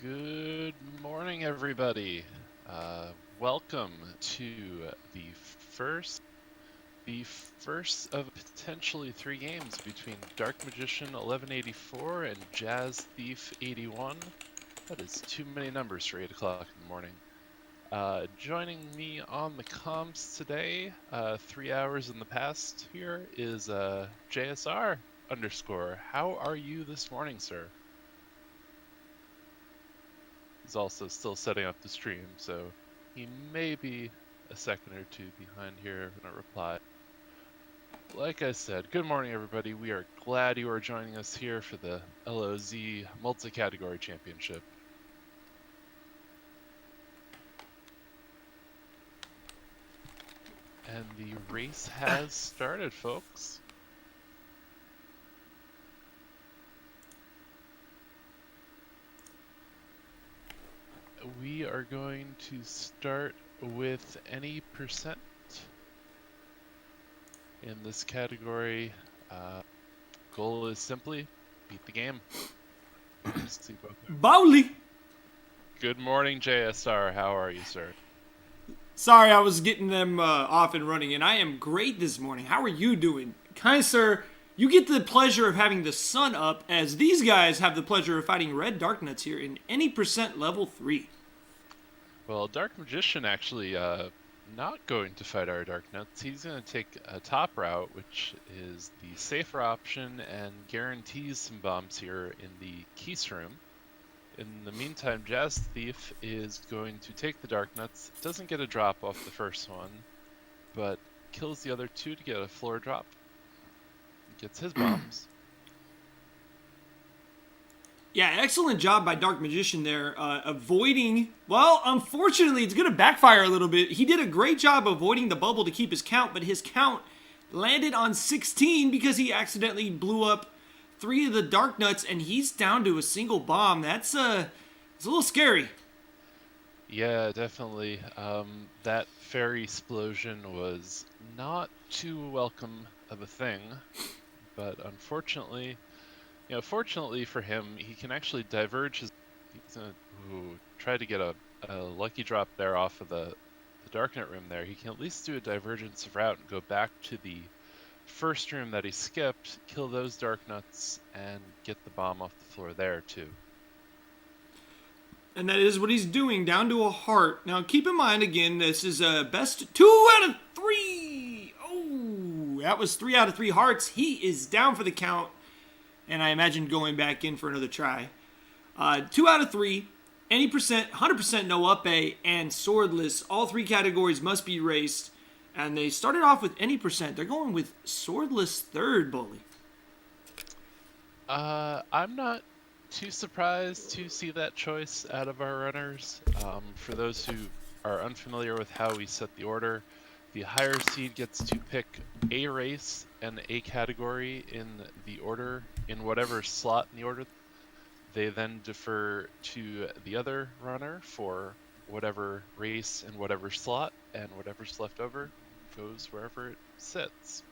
Good morning, everybody. Welcome to the first, the first of potentially 3 games between Darkmagician1184 and Jazzthief81. That is too many numbers for 8 o'clock in the morning. Joining me on the comms today, 3 hours in the past here, is JSR underscore. How are you this morning, sir? He's also still setting up the stream, so he may be a second or two behind here in a reply. Like I said, good morning, everybody. We are glad you are joining us here for the LOZ Multi-Category Championship. And the race has started, folks. We are going to start with any percent in this category. Goal is simply beat the game. Bowley! Good morning, JSR. How are you, sir? Sorry, I was getting them off and running, and I am great this morning. How are you doing? Kind sir, you get the pleasure of having the sun up, as these guys have the pleasure of fighting red Darknuts here in any percent level 3. Well, Dark Magician actually not going to fight our Darknuts. He's going to take a top route, which is the safer option and guarantees some bombs here in the Keys room. In the meantime, Jazzthief is going to take the Darknuts. Doesn't get a drop off the first one, but kills the other two to get a floor drop. Gets his bombs. Yeah, excellent job by Dark Magician there, avoiding... Well, unfortunately, it's going to backfire a little bit. He did a great job avoiding the bubble to keep his count, but his count landed on 16 because he accidentally blew up 3 of the Darknuts, and he's down to a single bomb. It's a little scary. Yeah, definitely. That fairy explosion was not too welcome of a thing, but unfortunately, fortunately for him, he can actually diverge his. He's gonna try to get a lucky drop there off of the Darknet room there. He can at least do a divergence of route and go back to the first room that he skipped, kill those Darknuts, and get the bomb off the floor there too. And that is what he's doing, down to a heart. Now, keep in mind, again, this is a best 2 out of 3. Oh, that was 3 out of 3 hearts. He is down for the count, and I imagine going back in for another try. 2 out of 3, any percent, 100% no up A, and swordless. All 3 categories must be raced, and they started off with any percent. They're going with swordless third, Bully. I'm not too surprised to see that choice out of our runners. For those who are unfamiliar with how we set the order, the higher seed gets to pick a race and a category in the order, in whatever slot in the order. They then defer to the other runner for whatever race and whatever slot, and whatever's left over goes wherever it sits.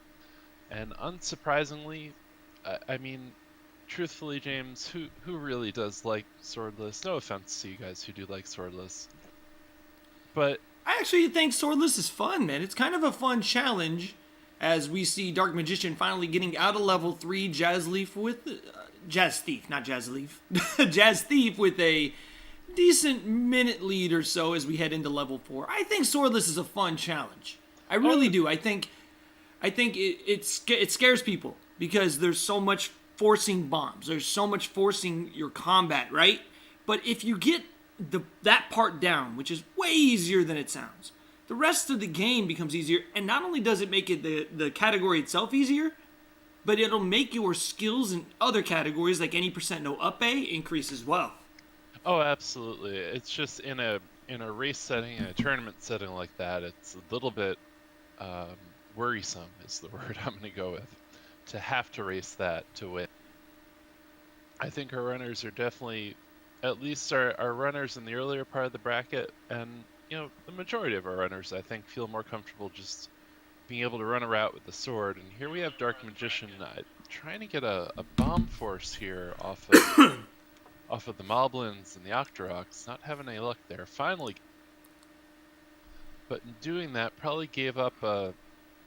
And unsurprisingly, I mean, truthfully, James, who really does like swordless? No offense to you guys who do like swordless, but I actually think swordless is fun, man. It's kind of a fun challenge, as we see Dark Magician finally getting out of level 3. Jazzthief with Jazzthief, not Jazzleaf. Jazzthief with a decent minute lead or so as we head into level 4. I think swordless is a fun challenge. I really do. I think it scares people because there's so much forcing bombs. There's so much forcing your combat, right? But if you get that part down, which is way easier than it sounds, the rest of the game becomes easier. And not only does it make it the category itself easier, but it'll make your skills in other categories, like any percent no up A, increase as well. oh, absolutely. It's just in a race setting, in a tournament setting like that, it's a little bit worrisome is the word I'm going to go with, to have to race that to win. I think our runners are definitely, at least our runners in the earlier part of the bracket, and the majority of our runners, I think, feel more comfortable just being able to run a route with the sword. And here we have Dark Magician trying to get a bomb force here off off of the Moblins and the Octoroks, not having any luck there. Finally, but in doing that, probably gave up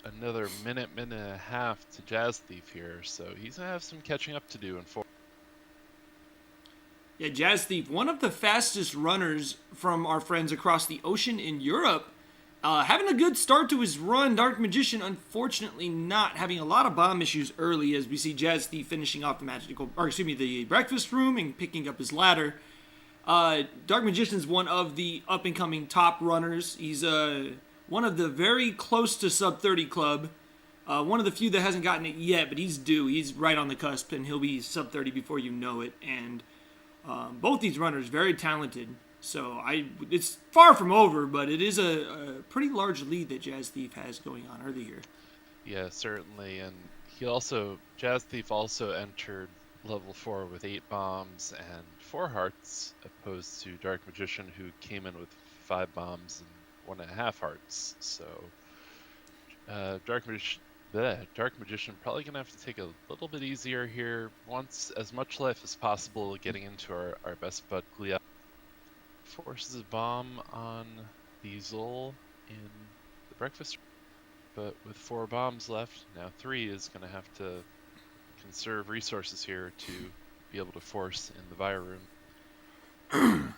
another minute and a half to Jazzthief here, so he's gonna have some catching up to do in 4. Yeah, Jazzthief, one of the fastest runners from our friends across the ocean in Europe. Having a good start to his run. Dark Magician, unfortunately, not having a lot of bomb issues early, as we see Jazzthief finishing off the breakfast room and picking up his ladder. Dark Magician's one of the up-and-coming top runners. He's one of the very close to sub 30 club. One of the few that hasn't gotten it yet, but he's due. He's right on the cusp, and he'll be sub 30 before you know it. And both these runners very talented. So it's far from over, but it is a pretty large lead that Jazzthief has going on early here. Yeah, certainly, and Jazzthief also entered level 4 with 8 bombs and 4 hearts, opposed to Dark Magician, who came in with 5 bombs and 1.5 hearts. So Dark Magician probably gonna have to take a little bit easier here. Wants as much life as possible, getting into our best bud Gleeok. Forces a bomb on the Zol in the breakfast, but with 4 bombs left, now 3 is going to have to conserve resources here to be able to force in the Vire room.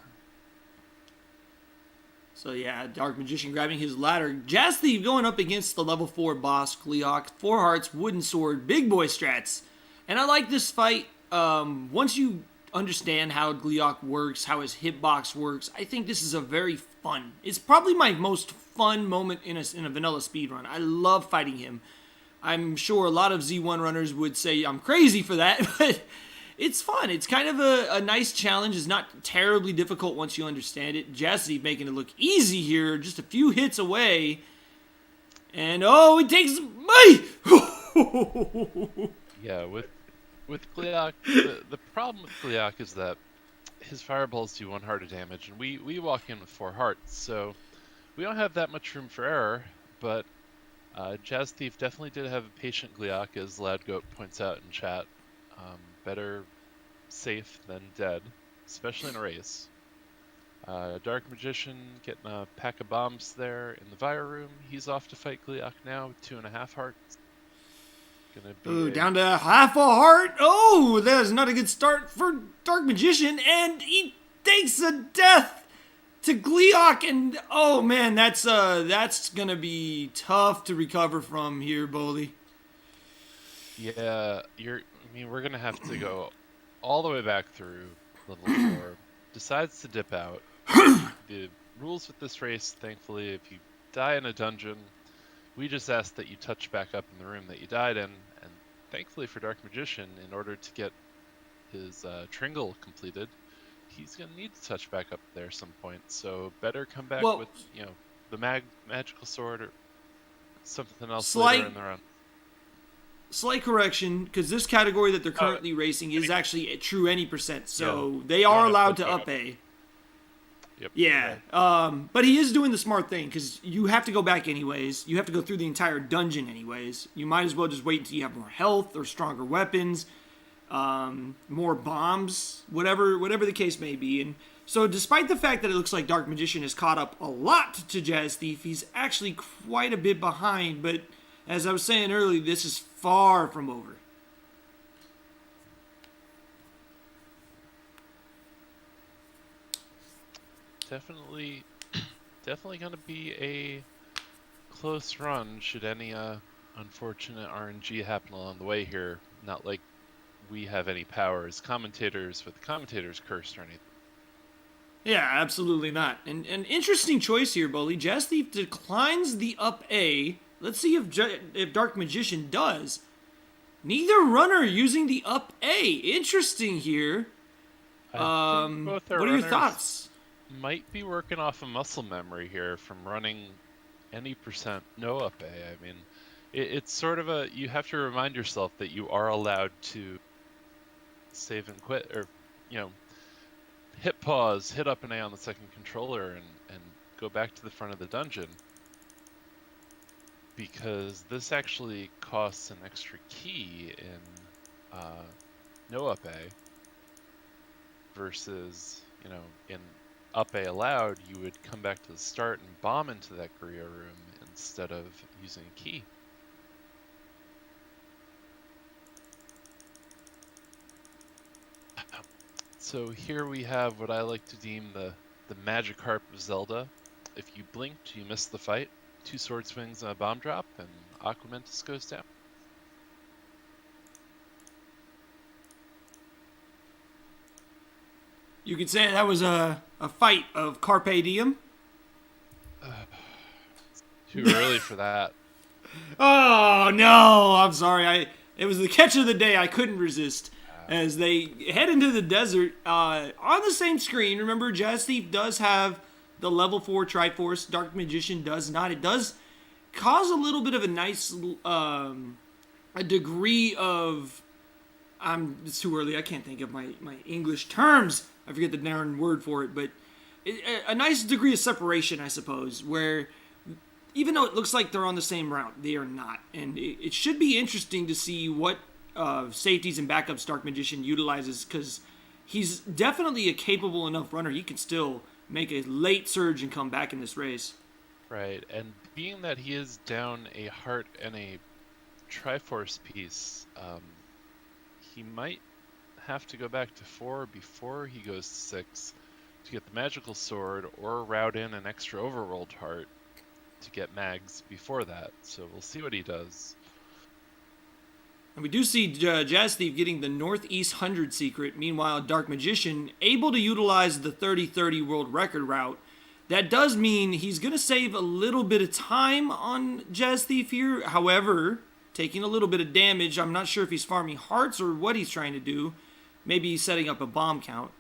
So yeah, Dark Magician grabbing his ladder. Jazzthief going up against the level 4 boss, Gleeok. 4 hearts, wooden sword, big boy strats. And I like this fight. Once you understand how Gleeok works, how his hitbox works, I think this is a very fun. It's probably my most fun moment in a vanilla speedrun. I love fighting him. I'm sure a lot of Z1 runners would say I'm crazy for that, but it's fun. It's kind of a nice challenge. It's not terribly difficult once you understand it. Jazzthief making it look easy here, just a few hits away. And it takes Yeah, with Gleeok, the problem with Gleeok is that his fireballs do 1 heart of damage, and we walk in with 4 hearts, so we don't have that much room for error, but Jazzthief definitely did have a patient Gleeok, as Ladgoat points out in chat. Better safe than dead, especially in a race. Dark Magician getting a pack of bombs there in the Vire room. He's off to fight Gleeok now with 2.5 hearts. Down to half a heart. Oh, that's not a good start for Dark Magician, and he takes a death to Gleeok, and oh man, that's gonna be tough to recover from here, Boley. Yeah, we're gonna have to go all the way back through level 4. Decides to dip out. The rules with this race, thankfully, if you die in a dungeon, we just ask that you touch back up in the room that you died in, and thankfully for Dark Magician, in order to get his Tringle completed, he's going to need to touch back up there some point, so better come back with, the magical sword or something else later in the run. Slight correction, because this category that they're currently racing is actually a true any percent, so they are allowed to up A. Yep. Yeah, right. But he is doing the smart thing, because you have to go back anyways. You have to go through the entire dungeon anyways. You might as well just wait until you have more health or stronger weapons, more bombs, whatever the case may be. And so despite the fact that it looks like Dark Magician has caught up a lot to Jazzthief, he's actually quite a bit behind. But as I was saying earlier, this is far from over. Definitely going to be a close run should any unfortunate RNG happen along the way here. Not like we have any power as commentators with the commentators cursed or anything. Yeah, absolutely not. And an interesting choice here, Bully. Jazzthief declines the up A. Let's see if Dark Magician does. Neither runner using the up A. Interesting here. What are your thoughts? Might be working off a muscle memory here from running any percent no up A. I mean, it's sort of you have to remind yourself that you are allowed to save and quit, or hit pause, hit up and A on the second controller, and go back to the front of the dungeon, because this actually costs an extra key in no up A. versus, in up A allowed, you would come back to the start and bomb into that Korea room instead of using a key. So here we have what I like to deem the magic harp of Zelda. If you blinked, you missed the fight. 2 sword swings and a bomb drop, and Aquamentus goes down. You could say that was a fight of Carpe Diem. Too early for that. Oh, no, I'm sorry. It was the catch of the day. I couldn't resist. As they head into the desert, on the same screen, remember, Jazzthief does have the level 4 Triforce. Dark Magician does not. It does cause a little bit of a nice a degree of... it's too early. I can't think of my English terms. I forget the darn word for it. But a nice degree of separation, I suppose, where even though it looks like they're on the same route, they are not. And it should be interesting to see what safeties and backups Dark Magician utilizes, because he's definitely a capable enough runner. He can still make a late surge and come back in this race. Right, and being that he is down a heart and a Triforce piece, he might have to go back to 4 before he goes to 6 to get the magical sword, or route in an extra overrolled heart to get mags before that. So we'll see what he does. And we do see Jazzthief getting the Northeast 100 secret. Meanwhile, Dark Magician able to utilize the 30-30 world record route. That does mean he's going to save a little bit of time on Jazzthief here. However, taking a little bit of damage. I'm not sure if he's farming hearts or what he's trying to do. Maybe he's setting up a bomb count.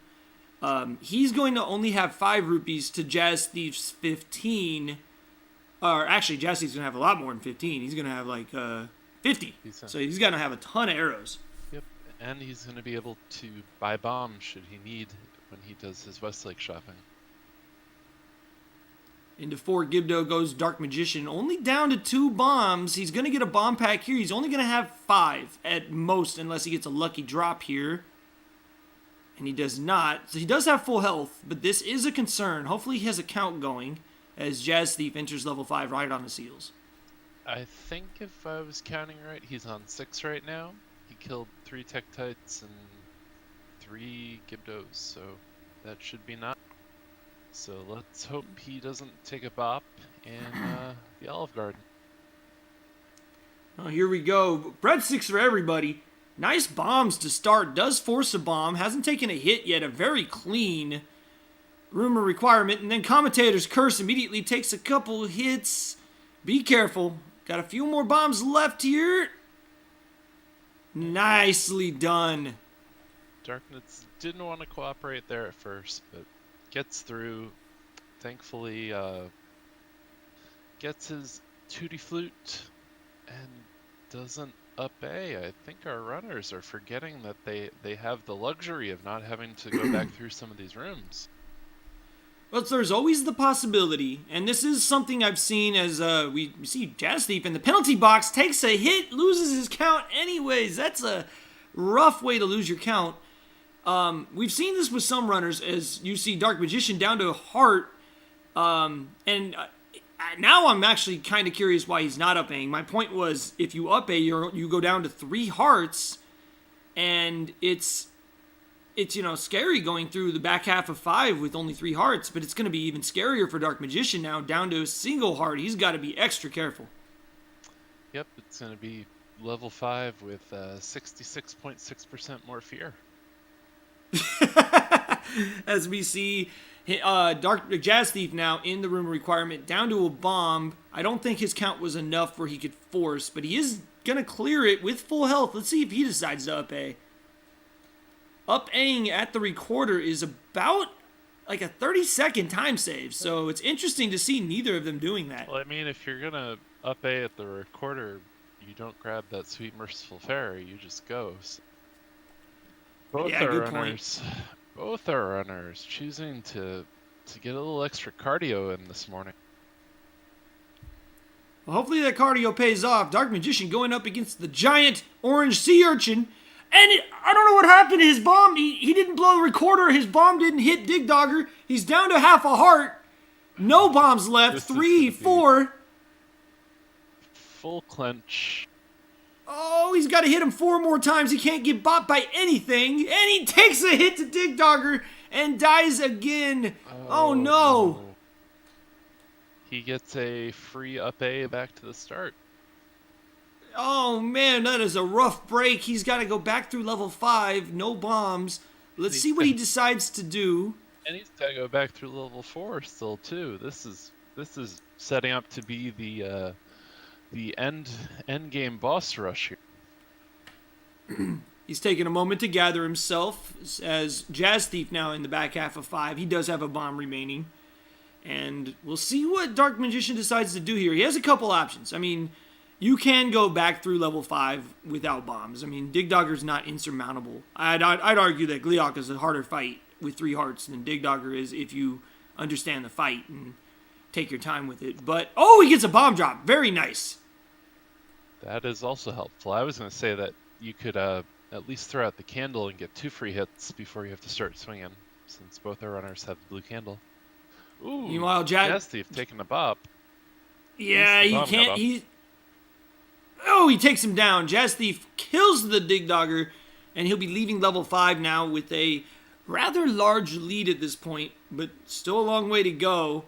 He's going to only have 5 rupees to Jazzthief's 15. Or actually, Jazzthief's going to have a lot more than 15. He's going to have like 50. So he's going to have a ton of arrows. Yep, and he's going to be able to buy bombs should he need when he does his Westlake shopping. Into 4 Gibdo goes Dark Magician, only down to 2 bombs. He's going to get a bomb pack here. He's only going to have 5 at most, unless he gets a lucky drop here. And he does not. So he does have full health, but this is a concern. Hopefully he has a count going as Jazzthief enters level 5 right on his heels. I think if I was counting right, he's on 6 right now. He killed 3 Tektites and 3 Gibdos, so that should be not. So let's hope he doesn't take a bop in the Olive Garden. Oh, here we go. Breadsticks for everybody. Nice bombs to start. Does force a bomb. Hasn't taken a hit yet. A very clean rumor requirement. And then Commentator's Curse immediately takes a couple hits. Be careful. Got a few more bombs left here. Nicely done. Darkness didn't want to cooperate there at first, but gets through. Thankfully, gets his Tutti Flute and doesn't up A. I think our runners are forgetting that they have the luxury of not having to go back through some of these rooms. Well, there's always the possibility, and this is something I've seen as we see Jazzthief in the penalty box, takes a hit, loses his count anyways. That's a rough way to lose your count. We've seen this with some runners, as you see Dark Magician down to a heart, and now I'm actually kind of curious why he's not up-Aing. My point was, if you up-A, you go down to 3 hearts, and it's scary going through the back half of 5 with only 3 hearts, but it's going to be even scarier for Dark Magician now, down to a single heart. He's got to be extra careful. Yep, it's going to be level 5 with 66.6% more fear. As we see Dark Jazzthief now in the room requirement, down to a bomb. I don't think his count was enough where he could force, but he is going to clear it with full health. Let's see if he decides to up-A. Up-Aing at the recorder is about like a 30-second time save, so it's interesting to see neither of them doing that. Well, I mean, if you're going to up-A at the recorder, you don't grab that sweet merciful fairy, you just go. So both are runners choosing to get a little extra cardio in this morning. Well, hopefully that cardio pays off. Dark Magician going up against the giant orange sea urchin. I don't know what happened to his bomb. He didn't blow the recorder. His bomb didn't hit Dig Dogger. He's down to half a heart. No bombs left. This is 3, 4. Full clench. Oh, he's got to hit him 4 more times. He can't get bopped by anything. And he takes a hit to Dig Dogger and dies again. Oh no. He gets a free up A back to the start. Oh man, that is a rough break. He's got to go back through level 5. No bombs. Let's see what he decides to do. And he's got to go back through level 4 still too. This is setting up to be the end game boss rush here. He's taking a moment to gather himself as Jazzthief now in the back half of 5. He does have a bomb remaining. And we'll see what Dark Magician decides to do here. He has a couple options. I mean, you can go back through level 5 without bombs. I mean, Dig Dogger's not insurmountable. I'd argue that Gleeok is a harder fight with 3 hearts than Dig Dogger is if you understand the fight and take your time with it. But, oh, he gets a bomb drop. Very nice. That is also helpful. I was going to say that you could at least throw out the candle and get 2 free hits before you have to start swinging, since both our runners have the blue candle. Ooh, meanwhile, Jazzthief taking a bop. Yeah, he can't. He takes him down. Jazzthief kills the Dig Dogger, and he'll be leaving level 5 now with a rather large lead at this point, but still a long way to go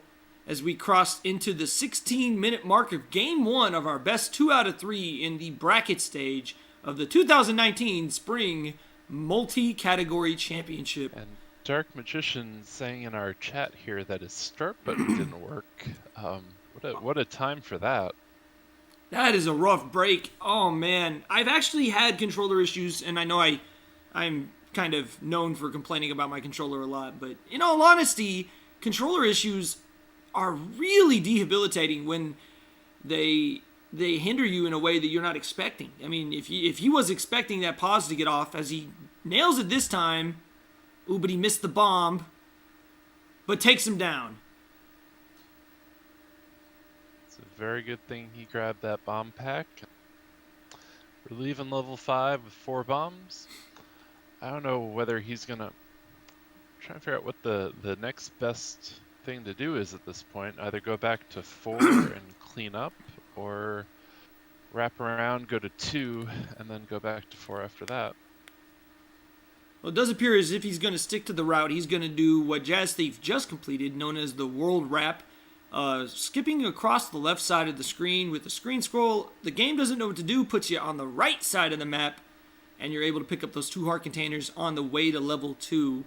as we cross into the 16-minute mark of Game 1 of our best 2 out of 3 in the bracket stage of the 2019 Spring Multi-Category Championship. And Dark Magician saying in our chat here that his start button didn't work. What a time for that. That is a rough break. Oh man, I've actually had controller issues, and I know I'm kind of known for complaining about my controller a lot, but in all honesty, controller issues are really debilitating when they hinder you in a way that you're not expecting. I mean, if he was expecting that pause to get off, as he nails it this time. Ooh, but he missed the bomb, but takes him down. It's a very good thing he grabbed that bomb pack. We're leaving level 5 with 4 bombs. I don't know whether he's gonna... I'm trying to figure out what the next best thing to do is at this point. Either go back to 4 and clean up, or wrap around, go to 2, and then go back to 4 after that. Well, it does appear as if he's going to stick to the route. He's going to do what Jazzthief just completed, known as the World Wrap. Skipping across the left side of the screen with the screen scroll. The game doesn't know what to do, puts you on the right side of the map, and you're able to pick up those 2 heart containers on the way to level 2.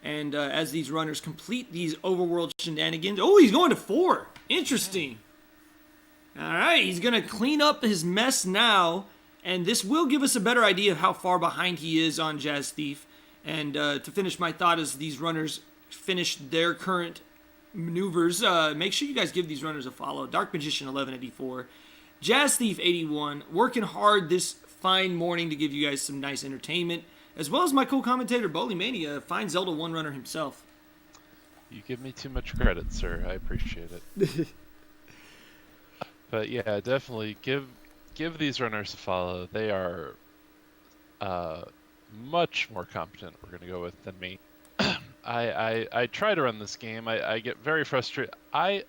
And as these runners complete these overworld shenanigans... Oh, he's going to 4. Interesting. All right, he's going to clean up his mess now, and this will give us a better idea of how far behind he is on Jazzthief. And to finish my thought as these runners finish their current maneuvers, make sure you guys give these runners a follow. Darkmagician1184, Jazzthief81, working hard this fine morning to give you guys some nice entertainment, as well as my co-commentator, Bowlymania, fine Zelda 1 runner himself. You give me too much credit, sir. I appreciate it. But yeah, definitely give these runners a follow. They are much more competent, we're going to go with, than me. I try to run this game. I get very frustrated. I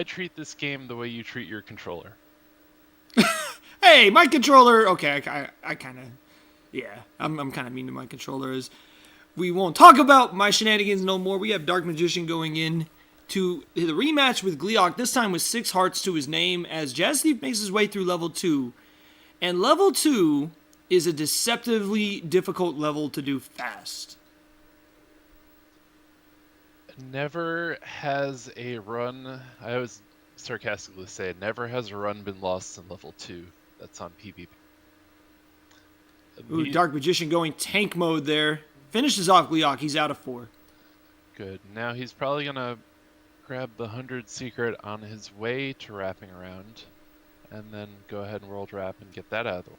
treat this game the way you treat your controller. Hey, my controller... Okay, I kind of... Yeah, I'm kind of mean to my controllers. We won't talk about my shenanigans no more. We have Dark Magician going in to the rematch with Gleeok, this time with 6 hearts to his name, as Jazzthief makes his way through level 2. And level 2 is a deceptively difficult level to do fast. Never has a run... I always sarcastically say, never has a run been lost in level 2. That's on PvP. Ooh, Dark Magician going tank mode there. Finishes off Gleeok. He's out of 4. Good. Now he's probably going to grab the 100 secret on his way to wrapping around, and then go ahead and world wrap and get that out of the way.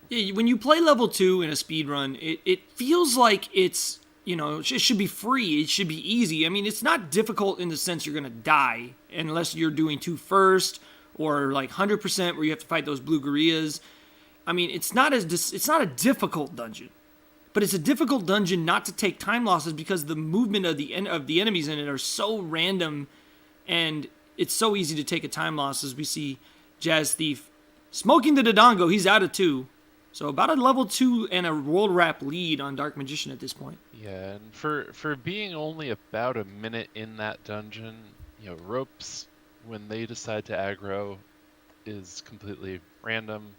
Yeah, when you play level 2 in a speed run, it feels like it's, you know, it should be free. It should be easy. I mean, it's not difficult in the sense you're going to die unless you're doing 2 first, or like 100% where you have to fight those blue gorillas. I mean, it's not a difficult dungeon, but it's a difficult dungeon not to take time losses because the movement of the enemies in it are so random, and it's so easy to take a time loss. As we see Jazzthief smoking the Dodongo, he's out of 2. So about a level 2 and a world wrap lead on Dark Magician at this point. Yeah, and for being only about a minute in that dungeon, you know, ropes, when they decide to aggro, is completely random.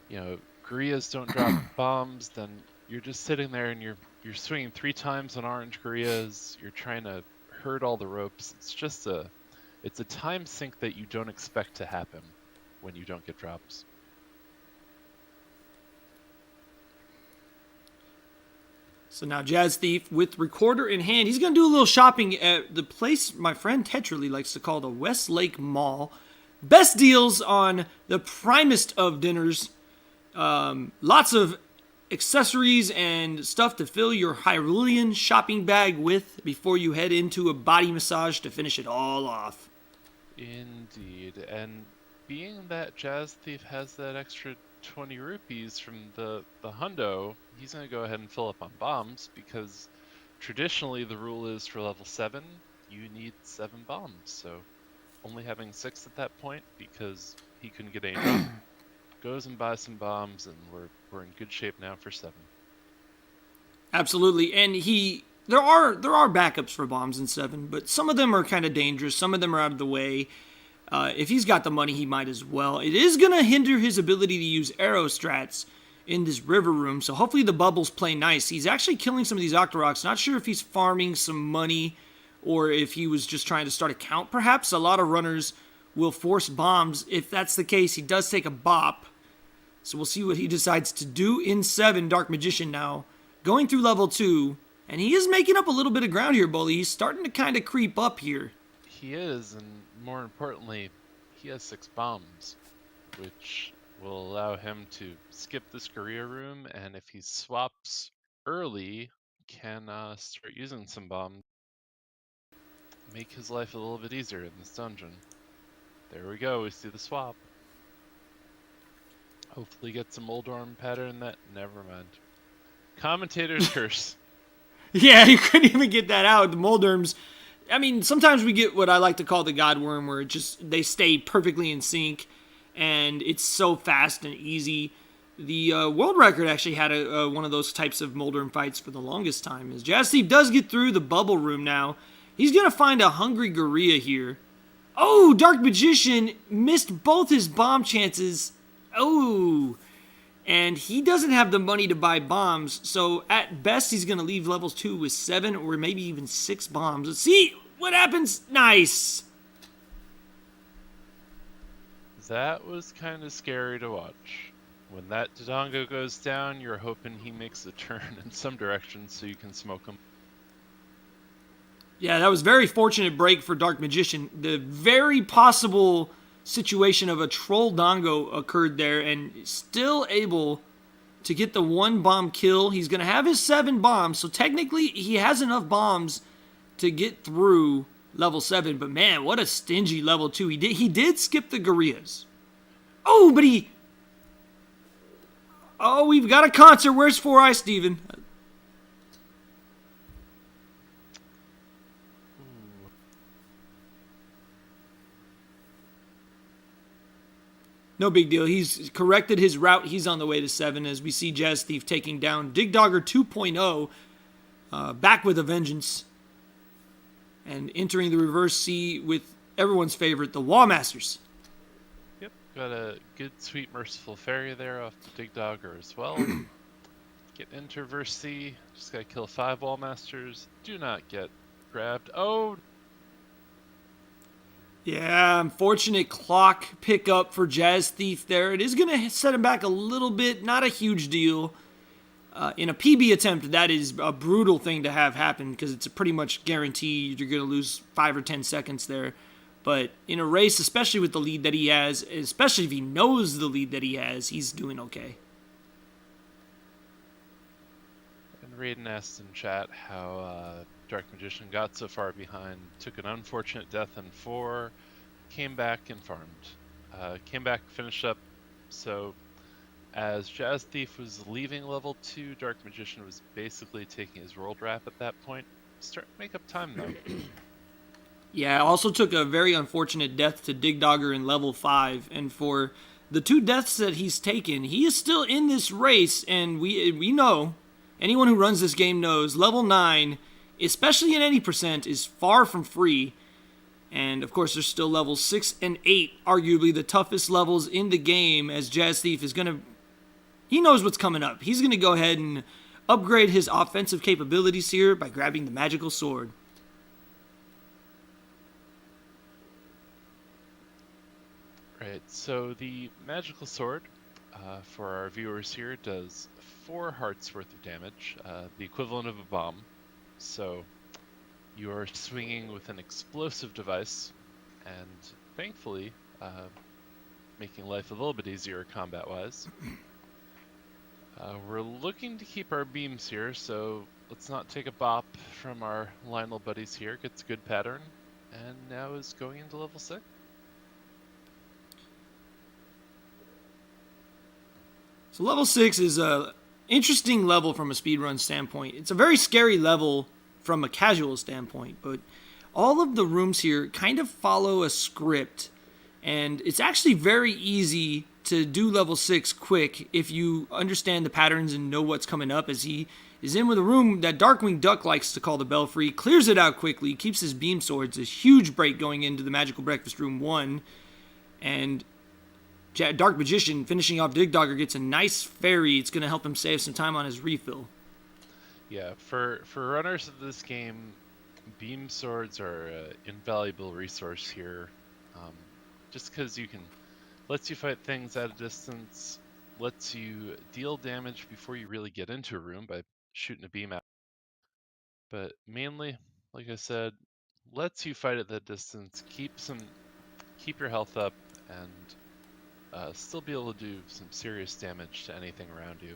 You know, gorillas don't drop bombs, then you're just sitting there and you're swinging 3 times on orange gorillas. You're trying to herd all the ropes. It's a time sink that you don't expect to happen when you don't get drops. So now Jazzthief with recorder in hand, he's going to do a little shopping at the place my friend Tetrally likes to call the Westlake Mall. Best deals on the primest of dinners. Lots of accessories and stuff to fill your Hyrulean shopping bag with before you head into a body massage to finish it all off. Indeed, and being that Jazzthief has that extra 20 rupees from the hundo, he's going to go ahead and fill up on bombs, because traditionally the rule is for level 7, you need 7 bombs, so only having 6 at that point, because he couldn't get any drop, goes and buys some bombs, and we're in good shape now for 7. Absolutely, and there are backups for bombs in 7, but some of them are kind of dangerous, some of them are out of the way. If he's got the money, he might as well. It is going to hinder his ability to use arrow strats in this river room, so hopefully the bubbles play nice. He's actually killing some of these Octoroks. Not sure if he's farming some money or if he was just trying to start a count, perhaps. A lot of runners will force bombs. If that's the case, he does take a bop. So we'll see what he decides to do in 7. Dark Magician now going through level 2, and he is making up a little bit of ground here, Bully. He's starting to kind of creep up here. He is, and more importantly, he has 6 bombs, which will allow him to skip this career room, and if he swaps early, can start using some bombs. Make his life a little bit easier in this dungeon. There we go, we see the swap. Hopefully get some old arm pattern that, never mind. Commentator's curse. Yeah, you couldn't even get that out. The Molderms, I mean, sometimes we get what I like to call the God Worm, where they stay perfectly in sync, and it's so fast and easy. The world record actually had one of those types of Molderm fights for the longest time. As Jazzthief does get through the bubble room now, he's going to find a hungry gorilla here. Oh, Dark Magician missed both his bomb chances. Oh, and he doesn't have the money to buy bombs, so at best he's going to leave levels 2 with 7 or maybe even 6 bombs. Let's see what happens. Nice. That was kind of scary to watch. When that Dodongo goes down, you're hoping he makes a turn in some direction so you can smoke him. Yeah, that was very fortunate break for Dark Magician. The very possible situation of a Troll Dongo occurred there, and still able to get the 1 bomb kill. He's going to have his 7 bombs, so technically he has enough bombs to get through level 7, but man, what a stingy level 2. He did skip the gorillas. Oh, but oh, we've got a concert. Where's 4-Eye Steven? No big deal. He's corrected his route. He's on the way to 7 as we see Jazzthief taking down Digdogger 2.0 back with a vengeance. And entering the reverse C with everyone's favorite, the Wallmasters. Yep, got a good, sweet, merciful fairy there off the Digdogger as well. Get into reverse C. Just gotta kill 5 Wallmasters. Do not get grabbed. Oh! Yeah, unfortunate clock pickup for Jazzthief there. It is going to set him back a little bit. Not a huge deal. In a PB attempt, that is a brutal thing to have happen because it's a pretty much guaranteed you're going to lose 5 or 10 seconds there. But in a race, especially with the lead that he has, especially if he knows the lead that he has, he's doing okay. And Raiden asked in chat how Dark Magician got so far behind, took an unfortunate death in 4, came back and farmed. Came back, finished up. So as Jazz Thief was leaving level 2, Dark Magician was basically taking his rolled wrap at that point. Start to make up time though. Yeah, also took a very unfortunate death to Dig Dogger in level 5, and for the 2 deaths that he's taken, he is still in this race, and we know, anyone who runs this game knows, level 9, especially in any percent, is far from free. And of course, there's still levels 6 and 8, arguably the toughest levels in the game, as Jazzthief is going to... He knows what's coming up. He's going to go ahead and upgrade his offensive capabilities here by grabbing the magical sword. Right, so the magical sword, for our viewers here, does 4 hearts worth of damage, the equivalent of a bomb. So you are swinging with an explosive device, and thankfully, making life a little bit easier combat-wise. We're looking to keep our beams here, so let's not take a bop from our Lionel buddies here. Gets a good pattern, and now is going into level 6. So level 6 is a interesting level from a speedrun standpoint. It's a very scary level from a casual standpoint, but all of the rooms here kind of follow a script, and it's actually very easy to do level 6 quick if you understand the patterns and know what's coming up, as he is in with a room that Darkwing Duck likes to call the Belfry, clears it out quickly, keeps his beam swords, a huge break going into the Magical Breakfast Room 1, and Dark Magician finishing off Dig Dogger gets a nice fairy. It's going to help him save some time on his refill. Yeah, for runners of this game, beam swords are an invaluable resource here. Just because lets you fight things at a distance, lets you deal damage before you really get into a room by shooting a beam out. But mainly, like I said, lets you fight at that distance, keep your health up, and still be able to do some serious damage to anything around you.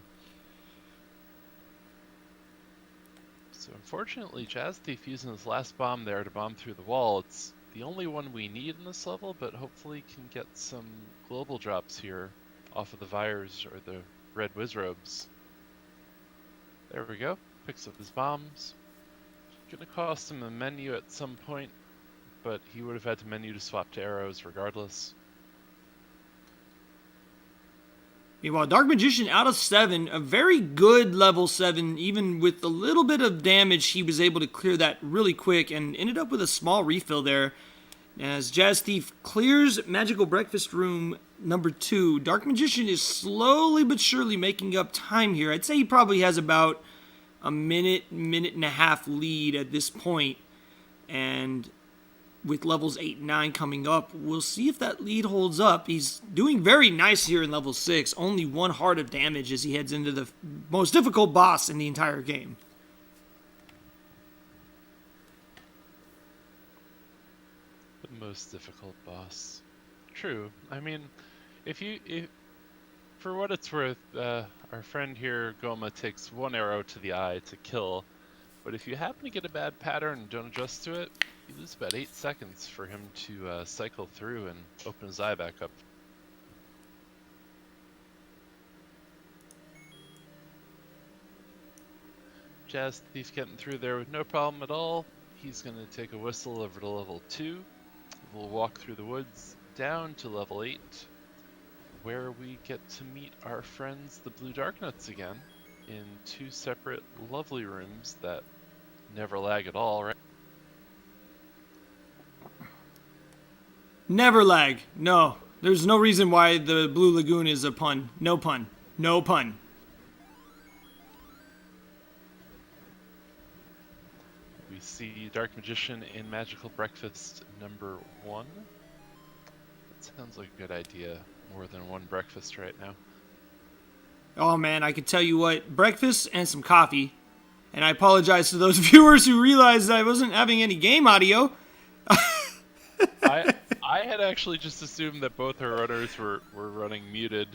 So unfortunately, Jazzthief using his last bomb there to bomb through the wall, it's the only one we need in this level, but hopefully can get some global drops here off of the Vires or the red Wizrobes. There we go, picks up his bombs. Gonna cost him a menu at some point, but he would have had to menu to swap to arrows regardless. Meanwhile, Dark Magician out of 7, a very good level 7, even with a little bit of damage, he was able to clear that really quick and ended up with a small refill there. As Jazzthief clears Magical Breakfast Room number 2, Dark Magician is slowly but surely making up time here. I'd say he probably has about a minute and a half lead at this point, and with levels 8 and 9 coming up, we'll see if that lead holds up. He's doing very nice here in level 6, only 1 heart of damage as he heads into the most difficult boss in the entire game. The most difficult boss. True. I mean, if for what it's worth, our friend here, Goma, takes 1 arrow to the eye to kill, but if you happen to get a bad pattern and don't adjust to it, you lose about 8 seconds for him to cycle through and open his eye back up. Jazzthief getting through there with no problem at all. He's going to take a whistle over to level 2. We'll walk through the woods down to level 8, where we get to meet our friends, the Blue Darknuts, again, in 2 separate lovely rooms that never lag at all, right? Never lag. No. There's no reason why the Blue Lagoon is a pun. No pun. No pun. We see Dark Magician in Magical Breakfast number 1. That sounds like a good idea. More than 1 breakfast right now. Oh man, I can tell you what. Breakfast and some coffee. And I apologize to those viewers who realized I wasn't having any game audio. I had actually just assumed that both our runners were running muted.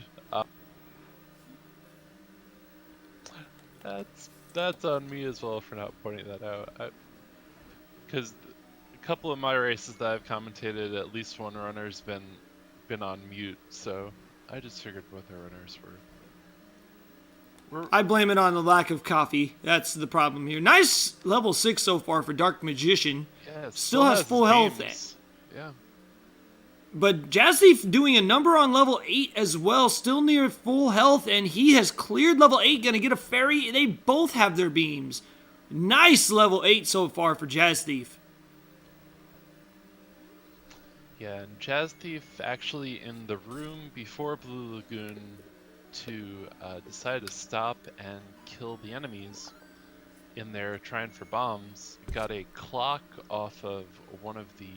That's on me as well for not pointing that out. Because a couple of my races that I've commentated, at least one runner's been been on mute, so I just figured both our runners were I blame it on the lack of coffee. That's the problem here. Nice level 6 so far for Dark Magician. yeah, Still has his full health. beams. Yeah. But Jazzthief doing a number on level 8 as well, still near full health, and he has cleared level 8, gonna get a fairy. They both have their beams. Nice level 8 so far for Jazzthief. Yeah, and Jazzthief actually in the room before Blue Lagoon to decide to stop and kill the enemies in there trying for bombs. Got a clock off of one of the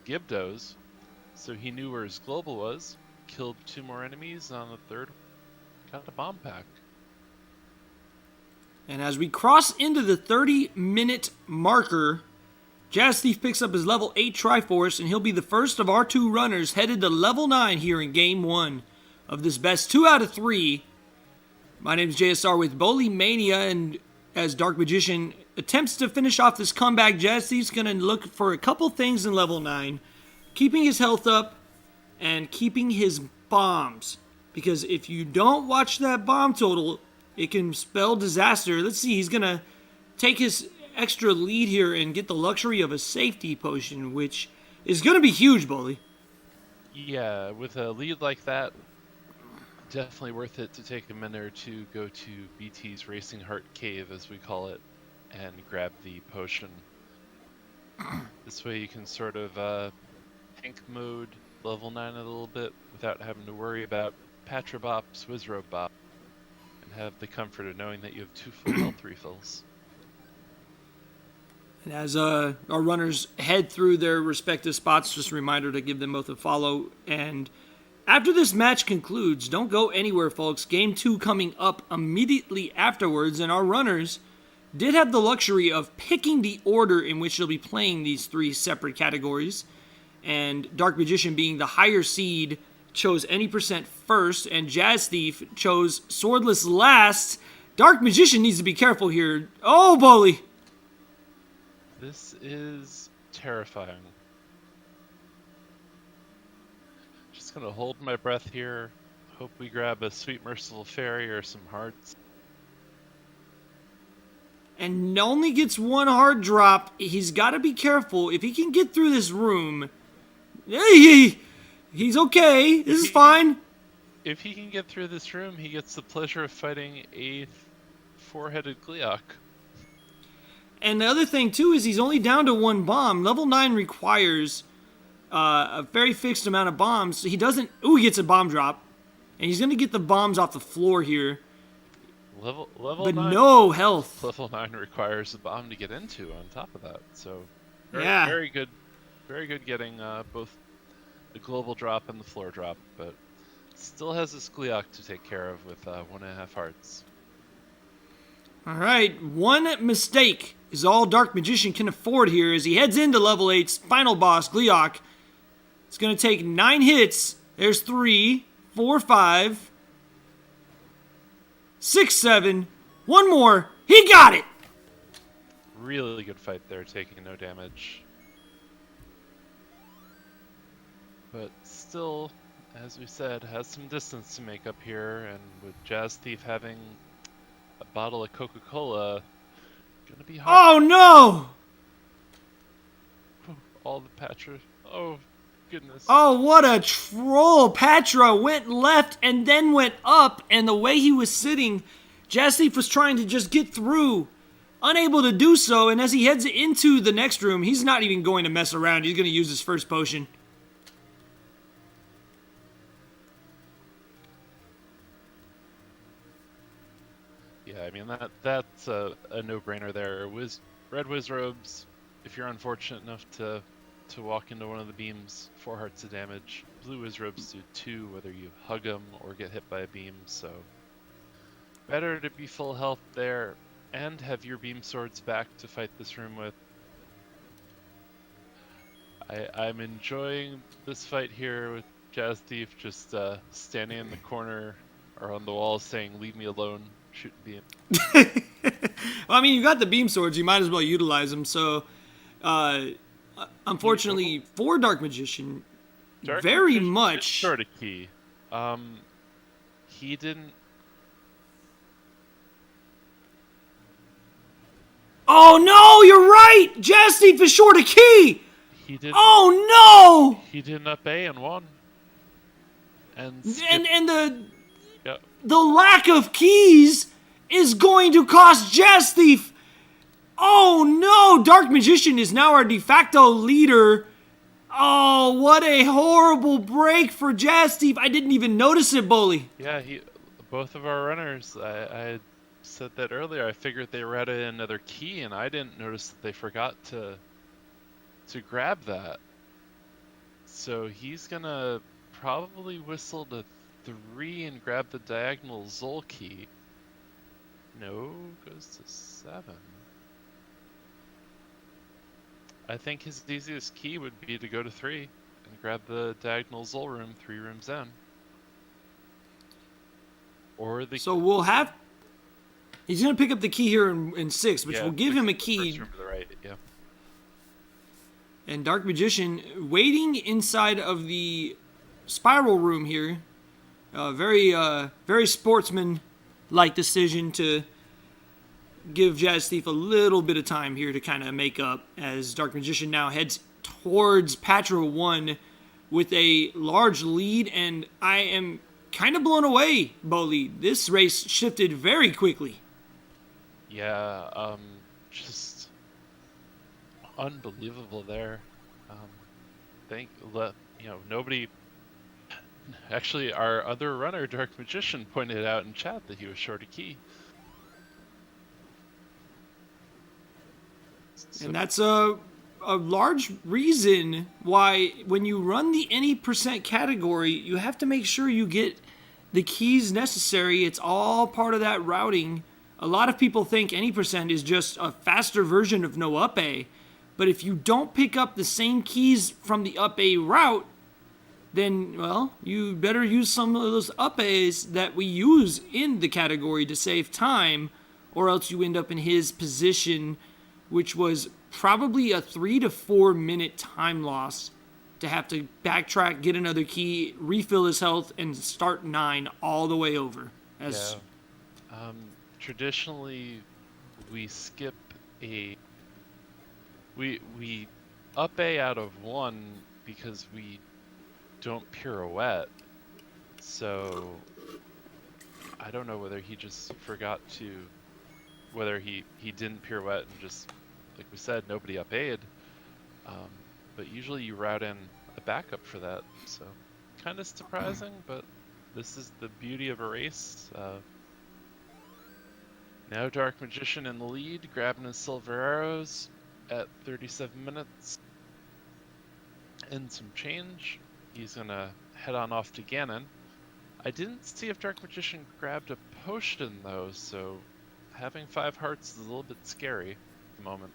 Gibdos, so he knew where his global was. Killed 2 more enemies, and on the third, got a bomb pack. And as we cross into the 30-minute marker, Jazzthief picks up his level 8 Triforce, and he'll be the first of our 2 runners headed to level 9 here in Game 1 of this best 2 out of 3. My name is JSR with Bully Mania, and as Dark Magician attempts to finish off this comeback, Jazzthief's going to look for a couple things in level 9. Keeping his health up and keeping his bombs. Because if you don't watch that bomb total, it can spell disaster. Let's see, he's going to take his extra lead here and get the luxury of a safety potion, which is going to be huge, Bully. Yeah, with a lead like that, definitely worth it to take a minute or two, go to BT's Racing Heart Cave, as we call it, and grab the potion. This way you can sort of tank mode level 9 a little bit without having to worry about Patrabops, Wizrobop, and have the comfort of knowing that you have 2 full health refills. And as our runners head through their respective spots, just a reminder to give them both a follow. And after this match concludes, don't go anywhere, folks. Game 2 coming up immediately afterwards, and our runners did have the luxury of picking the order in which they'll be playing these 3 separate categories. And Dark Magician, being the higher seed, chose any percent first, and Jazzthief chose Swordless last. Dark Magician needs to be careful here. Oh, Bully! This is terrifying. Just gonna hold my breath here. Hope we grab a Sweet Merciful Fairy or some hearts. And only gets 1 hard drop. He's got to be careful. If he can get through this room, he's okay. This is fine. If he can get through this room, he gets the pleasure of fighting a 4-headed Gleeok. And the other thing, too, is he's only down to 1 bomb. Level 9 requires a very fixed amount of bombs. So he doesn't... Ooh, he gets a bomb drop. And he's going to get the bombs off the floor here. Level but 9, no health. Level 9 requires a bomb to get into on top of that. So, Yeah. very good getting both the global drop and the floor drop. But still has this Gleeok to take care of with 1.5 hearts. All right, 1 mistake is all Dark Magician can afford here as he heads into level 8's final boss, Gleeok. It's going to take 9 hits. There's 3, 4, 5, 6, 7. 1 more. He got it! Really good fight there, taking no damage. But still, as we said, has some distance to make up here, and with Jazzthief having a bottle of Coca-Cola, gonna be hard. Oh, no! All the Patra. Oh, goodness. Oh, what a troll. Patra went left and then went up, and the way he was sitting, Jazzthief was trying to just get through. Unable to do so, and as he heads into the next room, he's not even going to mess around. He's going to use his first potion. Yeah, I mean, that's a no-brainer there. Red Wizrobes, if you're unfortunate enough to walk into one of the beams, 4 hearts of damage. Blue Wizrobes do 2, whether you hug them or get hit by a beam, so better to be full health there and have your beam swords back to fight this room with. I'm enjoying this fight here with Jazzthief just standing in the corner or on the wall saying, "Leave me alone, shoot beam." Well, I mean, you got the beam swords. You might as well utilize them. So, unfortunately for Dark Magician, very much short a key. He didn't. Oh no, you're right! Jazzthief is short a key! He didn't. Oh no! He didn't up A and won. And the lack of keys is going to cost Jazzthief. Oh no! Dark Magician is now our de facto leader. Oh, what a horrible break for Jazzthief. I didn't even notice it, Bully. Yeah, both of our runners, I said that earlier. I figured they were at another key, and I didn't notice that they forgot to grab that. So he's gonna probably whistle to 3 and grab the diagonal Zol key. No, goes to 7. I think his easiest key would be to go to 3 and grab the diagonal Zol room 3 rooms in. Or the. So we'll have. He's gonna pick up the key here in 6, which will give him a key. First room to the right, yeah. And Dark Magician waiting inside of the spiral room here. Very sportsman-like decision to give Jazzthief a little bit of time here to kind of make up as Dark Magician now heads towards Patra 1 with a large lead, and I am kind of blown away, Boli. This race shifted very quickly. Yeah, just unbelievable there. Nobody. Actually, our other runner, Dark Magician, pointed out in chat that he was short a key. And that's a large reason why when you run the any percent category, you have to make sure you get the keys necessary. It's all part of that routing. A lot of people think any percent is just a faster version of no up A. But if you don't pick up the same keys from the up A route, then, well, you better use some of those up A's that we use in the category to save time, or else you end up in his position, which was probably a 3 to 4 minute time loss to have to backtrack, get another key, refill his health, and start 9 all the way over. Traditionally, we skip a... We up A out of 1 because we don't pirouette. So I don't know whether he just forgot to... Whether he didn't pirouette and just, like we said, nobody up A'd. But usually you route in a backup for that. So kind of surprising, but this is the beauty of a race. Now Dark Magician in the lead, grabbing his silver arrows at 37 minutes and some change. He's gonna head on off to Ganon. I didn't see if Dark Magician grabbed a potion though, so having 5 hearts is a little bit scary at the moment.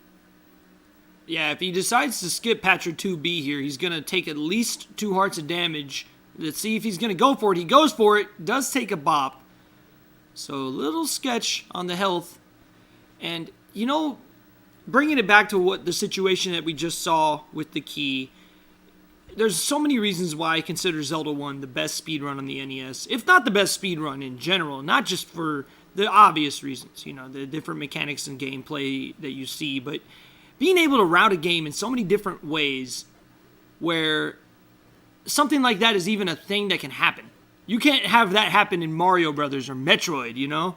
Yeah, if he decides to skip Patra 2B here, he's gonna take at least 2 hearts of damage. Let's see if he's gonna go for it. He goes for it, does take a bop. So a little sketch on the health. And, you know, bringing it back to what the situation that we just saw with the key, there's so many reasons why I consider Zelda 1 the best speedrun on the NES, if not the best speedrun in general, not just for the obvious reasons, you know, the different mechanics and gameplay that you see, but being able to route a game in so many different ways where something like that is even a thing that can happen. You can't have that happen in Mario Brothers or Metroid, you know?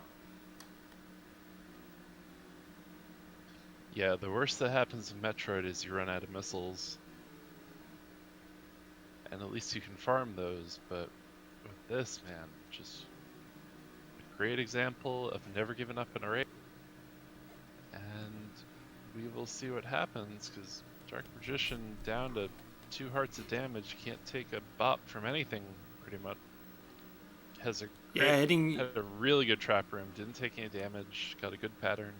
Yeah, the worst that happens in Metroid is you run out of missiles. And at least you can farm those, but with this, man, just a great example of never giving up in a race. And we will see what happens, because Dark Magician down to 2 hearts of damage, can't take a bop from anything, pretty much. Has a had a really good trap room, didn't take any damage, got a good pattern.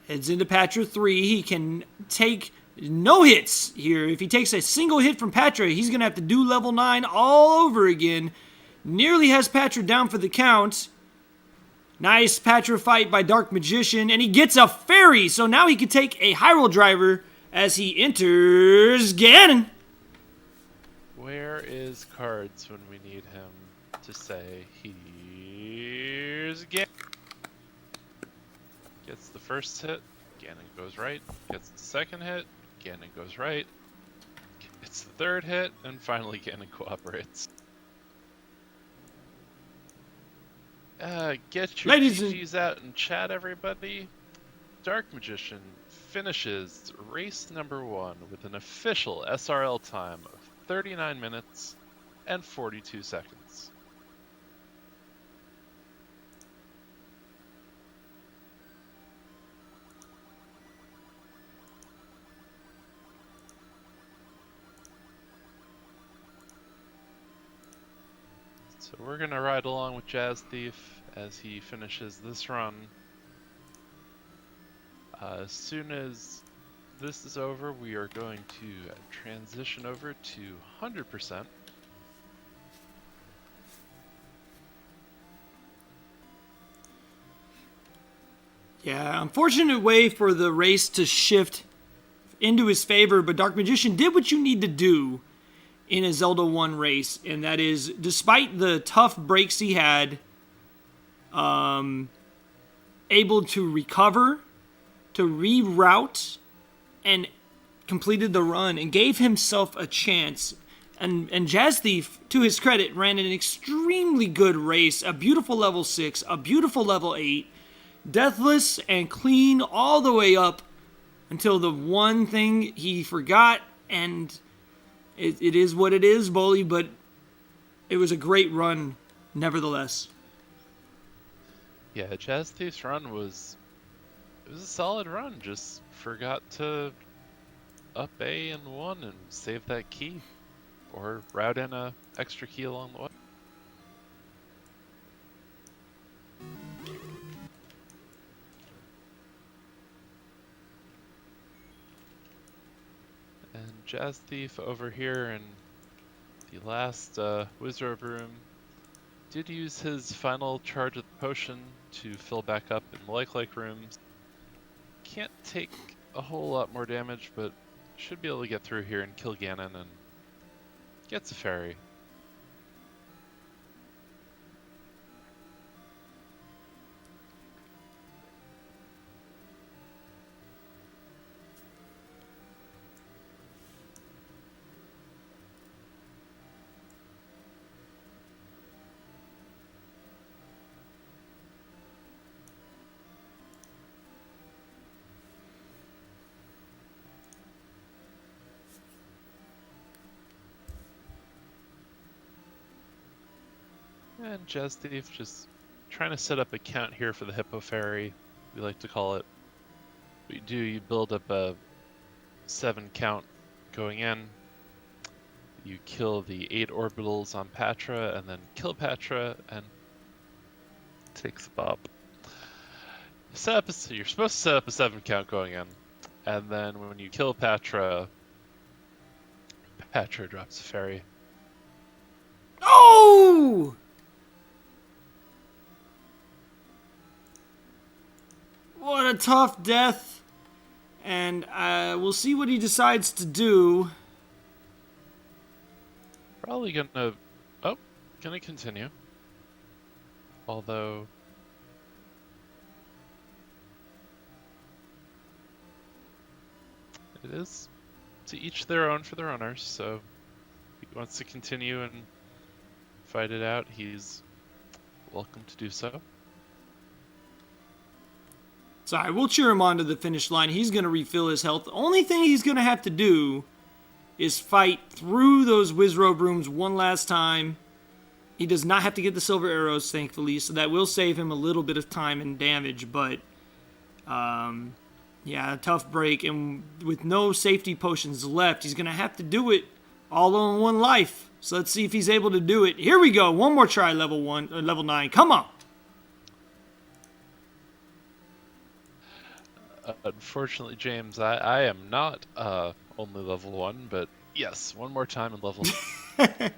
Heads into Patra 3, he can take no hits here. If he takes a single hit from Patra, he's going to have to do level 9 all over again. Nearly has Patra down for the count. Nice Patra fight by Dark Magician, and he gets a fairy, so now he can take a Hyrule Driver as he enters Ganon. Where is Cards when we need him to say, here's Ganon? Gets the first hit, Ganon goes right. Gets the second hit, Ganon goes right. Gets the third hit, and finally Ganon cooperates. Get your GGs out in chat, everybody. Dark Magician finishes race number 1 with an official SRL time of 39 minutes and 42 seconds. So we're going to ride along with Jazzthief as he finishes this run. As soon as this is over, we are going to transition over to 100%. Yeah, unfortunate way for the race to shift into his favor, but Dark Magician did what you need to do in a Zelda 1 race, and that is, despite the tough breaks he had, able to recover, to reroute, and completed the run, and gave himself a chance. And Jazzthief, to his credit, ran an extremely good race, a beautiful level 6, a beautiful level 8, deathless and clean all the way up until the one thing he forgot, and it is what it is, Bully, but it was a great run nevertheless. Yeah, Jazzthief's run was a solid run, just forgot to up A and 1 and save that key, or route in a extra key along the way. And Jazzthief over here in the last Wizrobe room did use his final charge of the potion to fill back up in the like rooms. Can't take a whole lot more damage, but should be able to get through here and kill Ganon and gets a fairy. And Jazzthief just trying to set up a count here for the Hippo Fairy, we like to call it. You build up a 7 count going in, you kill the 8 orbitals on Patra, and then kill Patra, and takes the bop. So you're supposed to set up a 7 count going in, and then when you kill Patra, Patra drops a fairy. Oh! What a tough death. And we'll see what he decides to do. Probably gonna continue. Although it is to each their own for the runners, so if he wants to continue and fight it out, he's welcome to do so. Sorry, we'll cheer him on to the finish line. He's going to refill his health. The only thing he's going to have to do is fight through those Wizrobe rooms one last time. He does not have to get the silver arrows, thankfully, so that will save him a little bit of time and damage, but yeah, a tough break, and with no safety potions left, he's going to have to do it all on one life. So let's see if he's able to do it. Here we go. One more try, level 9. Come on. Unfortunately, James, I am not only level 1, but yes, one more time and level 9.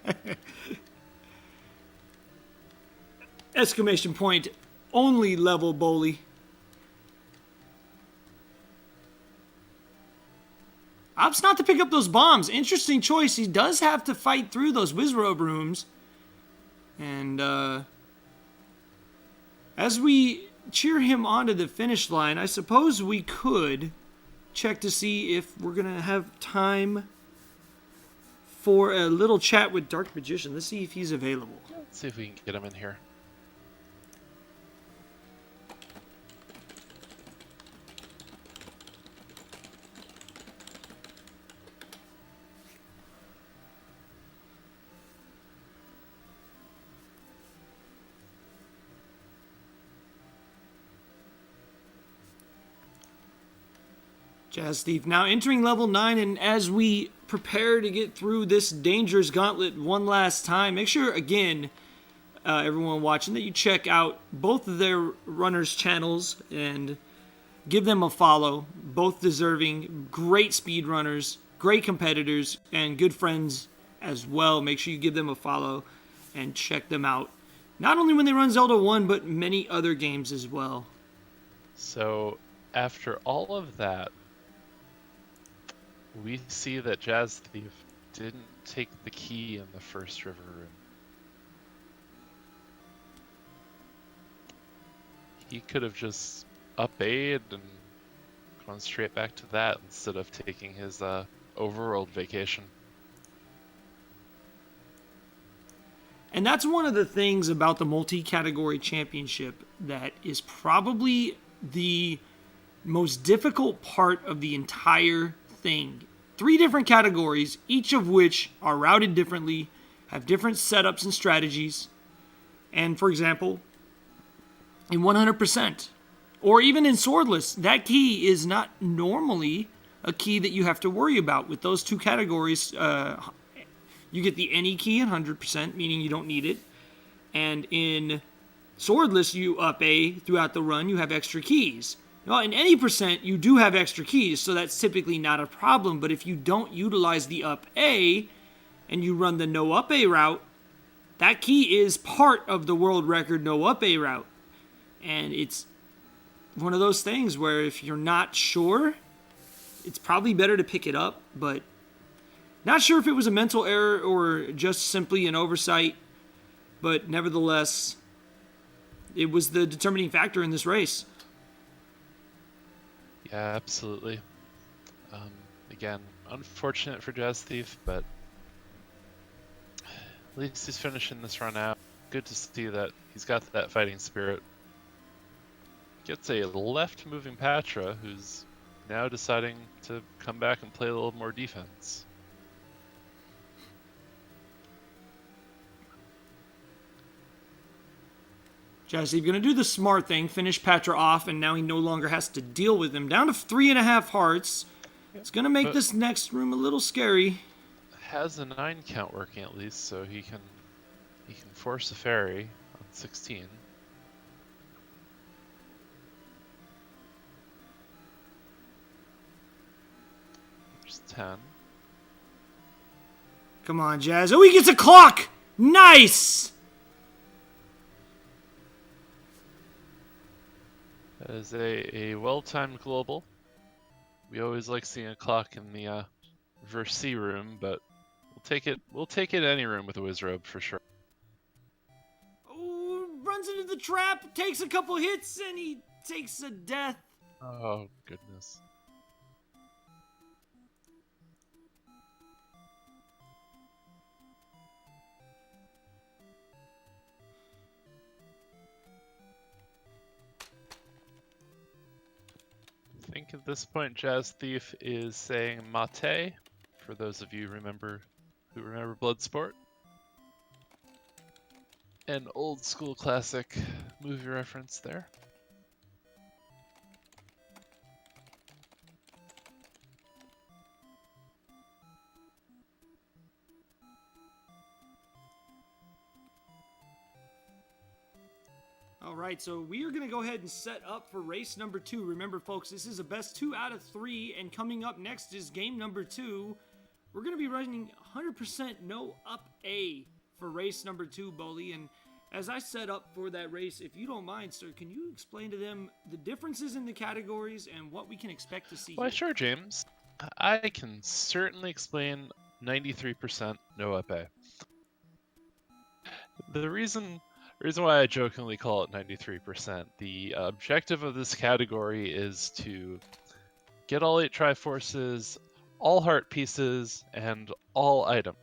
Exclamation point. Only level Bowley. Opts not to pick up those bombs. Interesting choice. He does have to fight through those Wizrobe rooms. And as we cheer him onto the finish line, I suppose we could check to see if we're going to have time for a little chat with Dark Magician. Let's see if he's available. Let's see if we can get him in here. Jazzthief now entering level 9, and as we prepare to get through this dangerous gauntlet one last time, make sure, again, everyone watching, that you check out both of their runners' channels and give them a follow. Both deserving, great speedrunners, great competitors, and good friends as well. Make sure you give them a follow and check them out. Not only when they run Zelda 1, but many other games as well. So, after all of that, we see that Jazzthief didn't take the key in the first river room. He could have just up-A'd and gone straight back to that instead of taking his overworld vacation. And that's one of the things about the multi-category championship that is probably the most difficult part of the entire thing. 3 different categories, each of which are routed differently, have different setups and strategies. And for example, in 100%, or even in Swordless, that key is not normally a key that you have to worry about. With those 2 categories, you get the any key in 100%, meaning you don't need it. And in Swordless, you up A throughout the run, you have extra keys. Well, in any percent, you do have extra keys, so that's typically not a problem. But if you don't utilize the up A and you run the no up A route, that key is part of the world record no up A route. And it's one of those things where if you're not sure, it's probably better to pick it up. But not sure if it was a mental error or just simply an oversight. But nevertheless, it was the determining factor in this race. Yeah, absolutely. Again, unfortunate for Jazzthief, but at least he's finishing this run out. Good to see that he's got that fighting spirit. Gets a left-moving Patra, who's now deciding to come back and play a little more defense. Jazzthief going to do the smart thing, finish Patra off, and now he no longer has to deal with him. Down to 3.5 hearts. It's going to make this next room a little scary. Has a 9 count working at least, so he can force a fairy on 16. There's 10. Come on, Jazz. Oh, he gets a clock! Nice! That is a well-timed global. We always like seeing a clock in the Verse C room, but we'll take it any room with a Wizrobe for sure. Oh, runs into the trap, takes a couple hits, and he takes a death. Oh, goodness. I think at this point Jazzthief is saying mate, for those of you who remember Bloodsport. An old school classic movie reference there. All right, so we are going to go ahead and set up for race number 2. Remember, folks, this is a best 2 out of 3, and coming up next is game number 2. We're going to be running 100% no up A for race number 2, Bully. And as I set up for that race, if you don't mind, sir, can you explain to them the differences in the categories and what we can expect to see? Why, here? sure, James. I can certainly explain 93% no epee. The reason why I jokingly call it 93%, the objective of this category is to get all 8 Triforces, all heart pieces, and all items.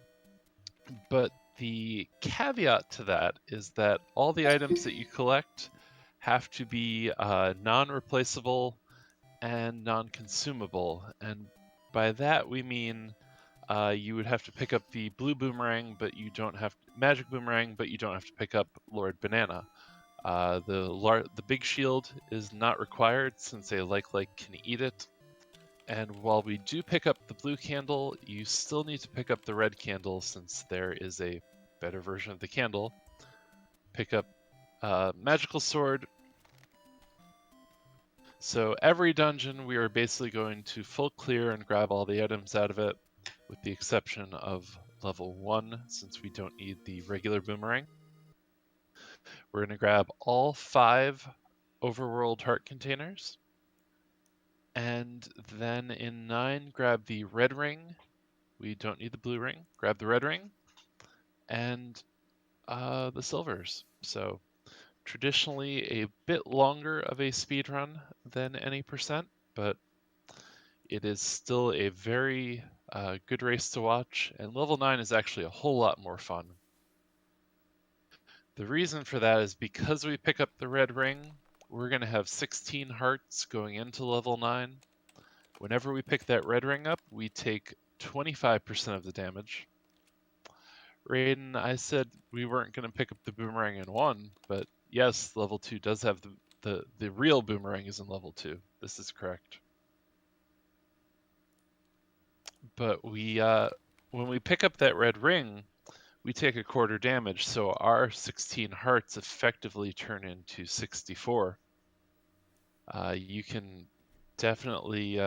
But the caveat to that is that all the items that you collect have to be non-replaceable and non-consumable. And by that we mean you would have to pick up the blue boomerang, but you don't have magic boomerang, but you don't have to pick up Lord Banana. The big shield is not required since a like can eat it. And while we do pick up the blue candle, you still need to pick up the red candle since there is a better version of the candle. Pick up magical sword. So every dungeon we are basically going to full clear and grab all the items out of it, with the exception of level 1 since we don't need the regular boomerang. We're going to grab all 5 overworld heart containers. And then in 9, grab the red ring. We don't need the blue ring. Grab the red ring and the silvers. So traditionally a bit longer of a speed run than any percent, but it is still a very good race to watch, and level 9 is actually a whole lot more fun. The reason for that is because we pick up the red ring, we're going to have 16 hearts going into level 9. Whenever we pick that red ring up, we take 25% of the damage. Raiden, I said we weren't going to pick up the boomerang in 1, but yes, level 2 does have the real boomerang is in level 2. This is correct. But when we pick up that red ring, we take a quarter damage, so our 16 hearts effectively turn into 64. You can definitely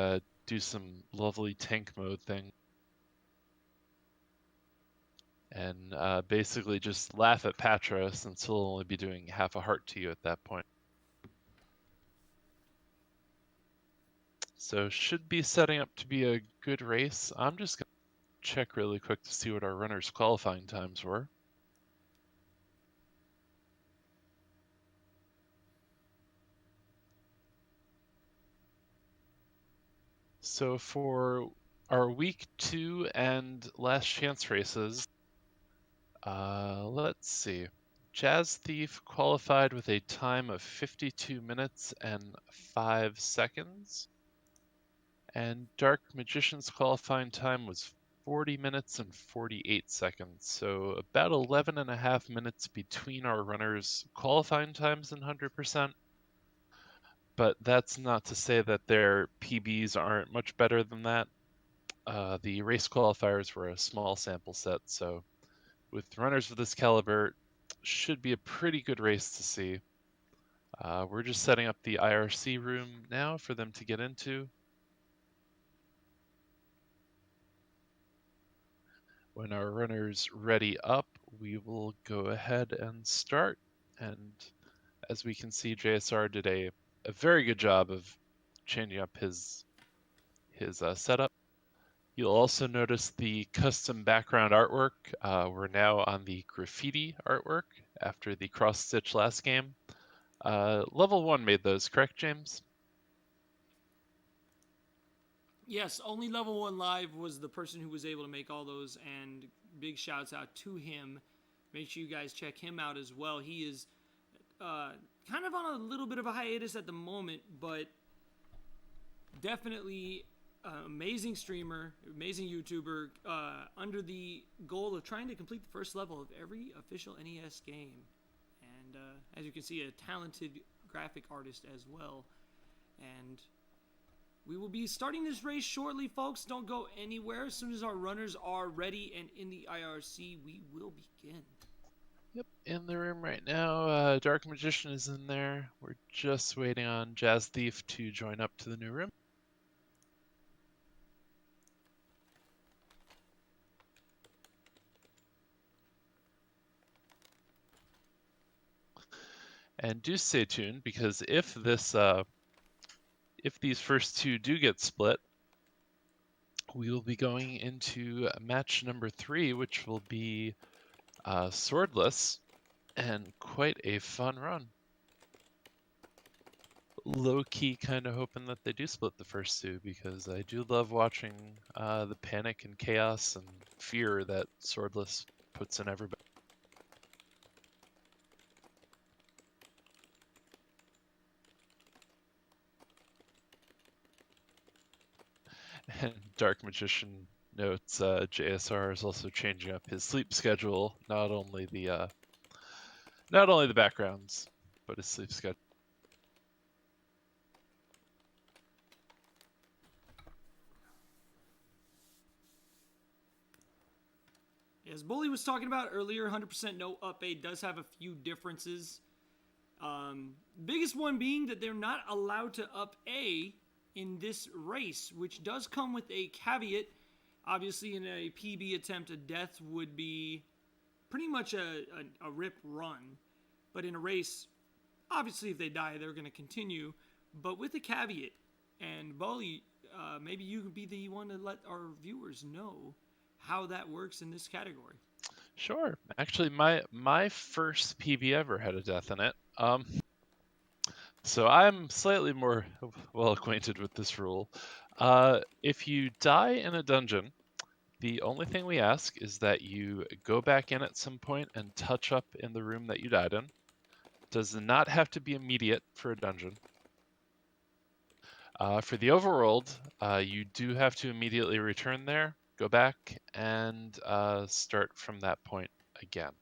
do some lovely tank mode thing. And basically just laugh at Patra since he'll only be doing half a heart to you at that point. So should be setting up to be a good race. I'm just going to check really quick to see what our runners' qualifying times were. So for our week 2 and last chance races, let's see. Jazzthief qualified with a time of 52 minutes and 5 seconds. And Darkmagician's qualifying time was 40 minutes and 48 seconds. So about 11 and a half minutes between our runners' qualifying times in 100%. But that's not to say that their PBs aren't much better than that. The race qualifiers were a small sample set, so with runners of this caliber, should be a pretty good race to see. We're just setting up the IRC room now for them to get into. When our runner's ready up, we will go ahead and start. And as we can see, JSR did a very good job of changing up his setup. You'll also notice the custom background artwork. We're now on the graffiti artwork after the cross-stitch last game. Level 1 made those, correct, James? Yes, only level 1 live was the person who was able to make all those, and big shouts out to him. Make sure you guys check him out as well. He is kind of on a little bit of a hiatus at the moment, but definitely amazing streamer, amazing YouTuber, under the goal of trying to complete the first level of every official NES game. And as you can see, a talented graphic artist as well. And we will be starting this race shortly, folks. Don't go anywhere. As soon as our runners are ready and in the IRC, we will begin. Yep, in the room right now. Dark Magician is in there. We're just waiting on Jazzthief to join up to the new room. And do stay tuned, because if these first two do get split, we will be going into match number 3, which will be swordless, and quite a fun run. Low-key kind of hoping that they do split the first two, because I do love watching the panic and chaos and fear that swordless puts in everybody. And Dark Magician notes JSR is also changing up his sleep schedule, not only the backgrounds, but his sleep schedule. As Bully was talking about earlier, 100% no up A does have a few differences. Biggest one being that they're not allowed to up A in this race, which does come with a caveat. Obviously, in a PB attempt, a death would be pretty much a rip run. But in a race, obviously, if they die, they're going to continue. But with a caveat, and Bully, maybe you could be the one to let our viewers know how that works in this category. Sure. Actually, my first PB ever had a death in it. So I'm slightly more well acquainted with this rule. If you die in a dungeon, the only thing we ask is that you go back in at some point and touch up in the room that you died in. Does not have to be immediate for a dungeon. For the overworld, you do have to immediately return there, go back, and start from that point again.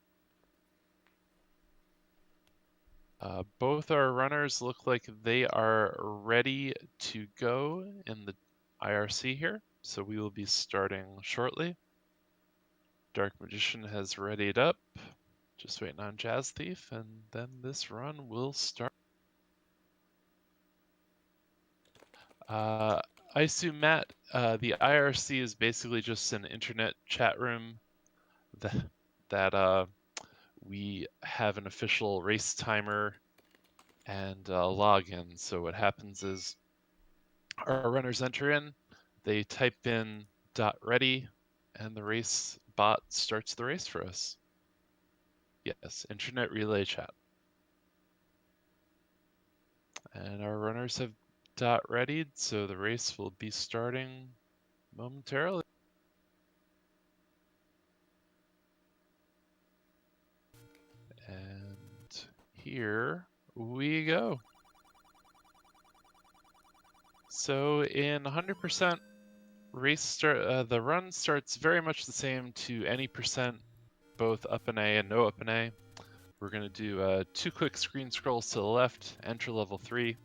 Both our runners look like they are ready to go in the IRC here, so we will be starting shortly. Dark Magician has readied up, just waiting on Jazzthief, and then this run will start. I assume, Matt, the IRC is basically just an internet chat room that we have an official race timer and login. So what happens is our runners enter in, they type in .ready, and the race bot starts the race for us. Yes, internet relay chat. And our runners have .readied, so the race will be starting momentarily. And here we go. So in 100% race start, the run starts very much the same to any percent, both up and A and no up and A. We're going to do 2 quick screen scrolls to the left, enter level 3.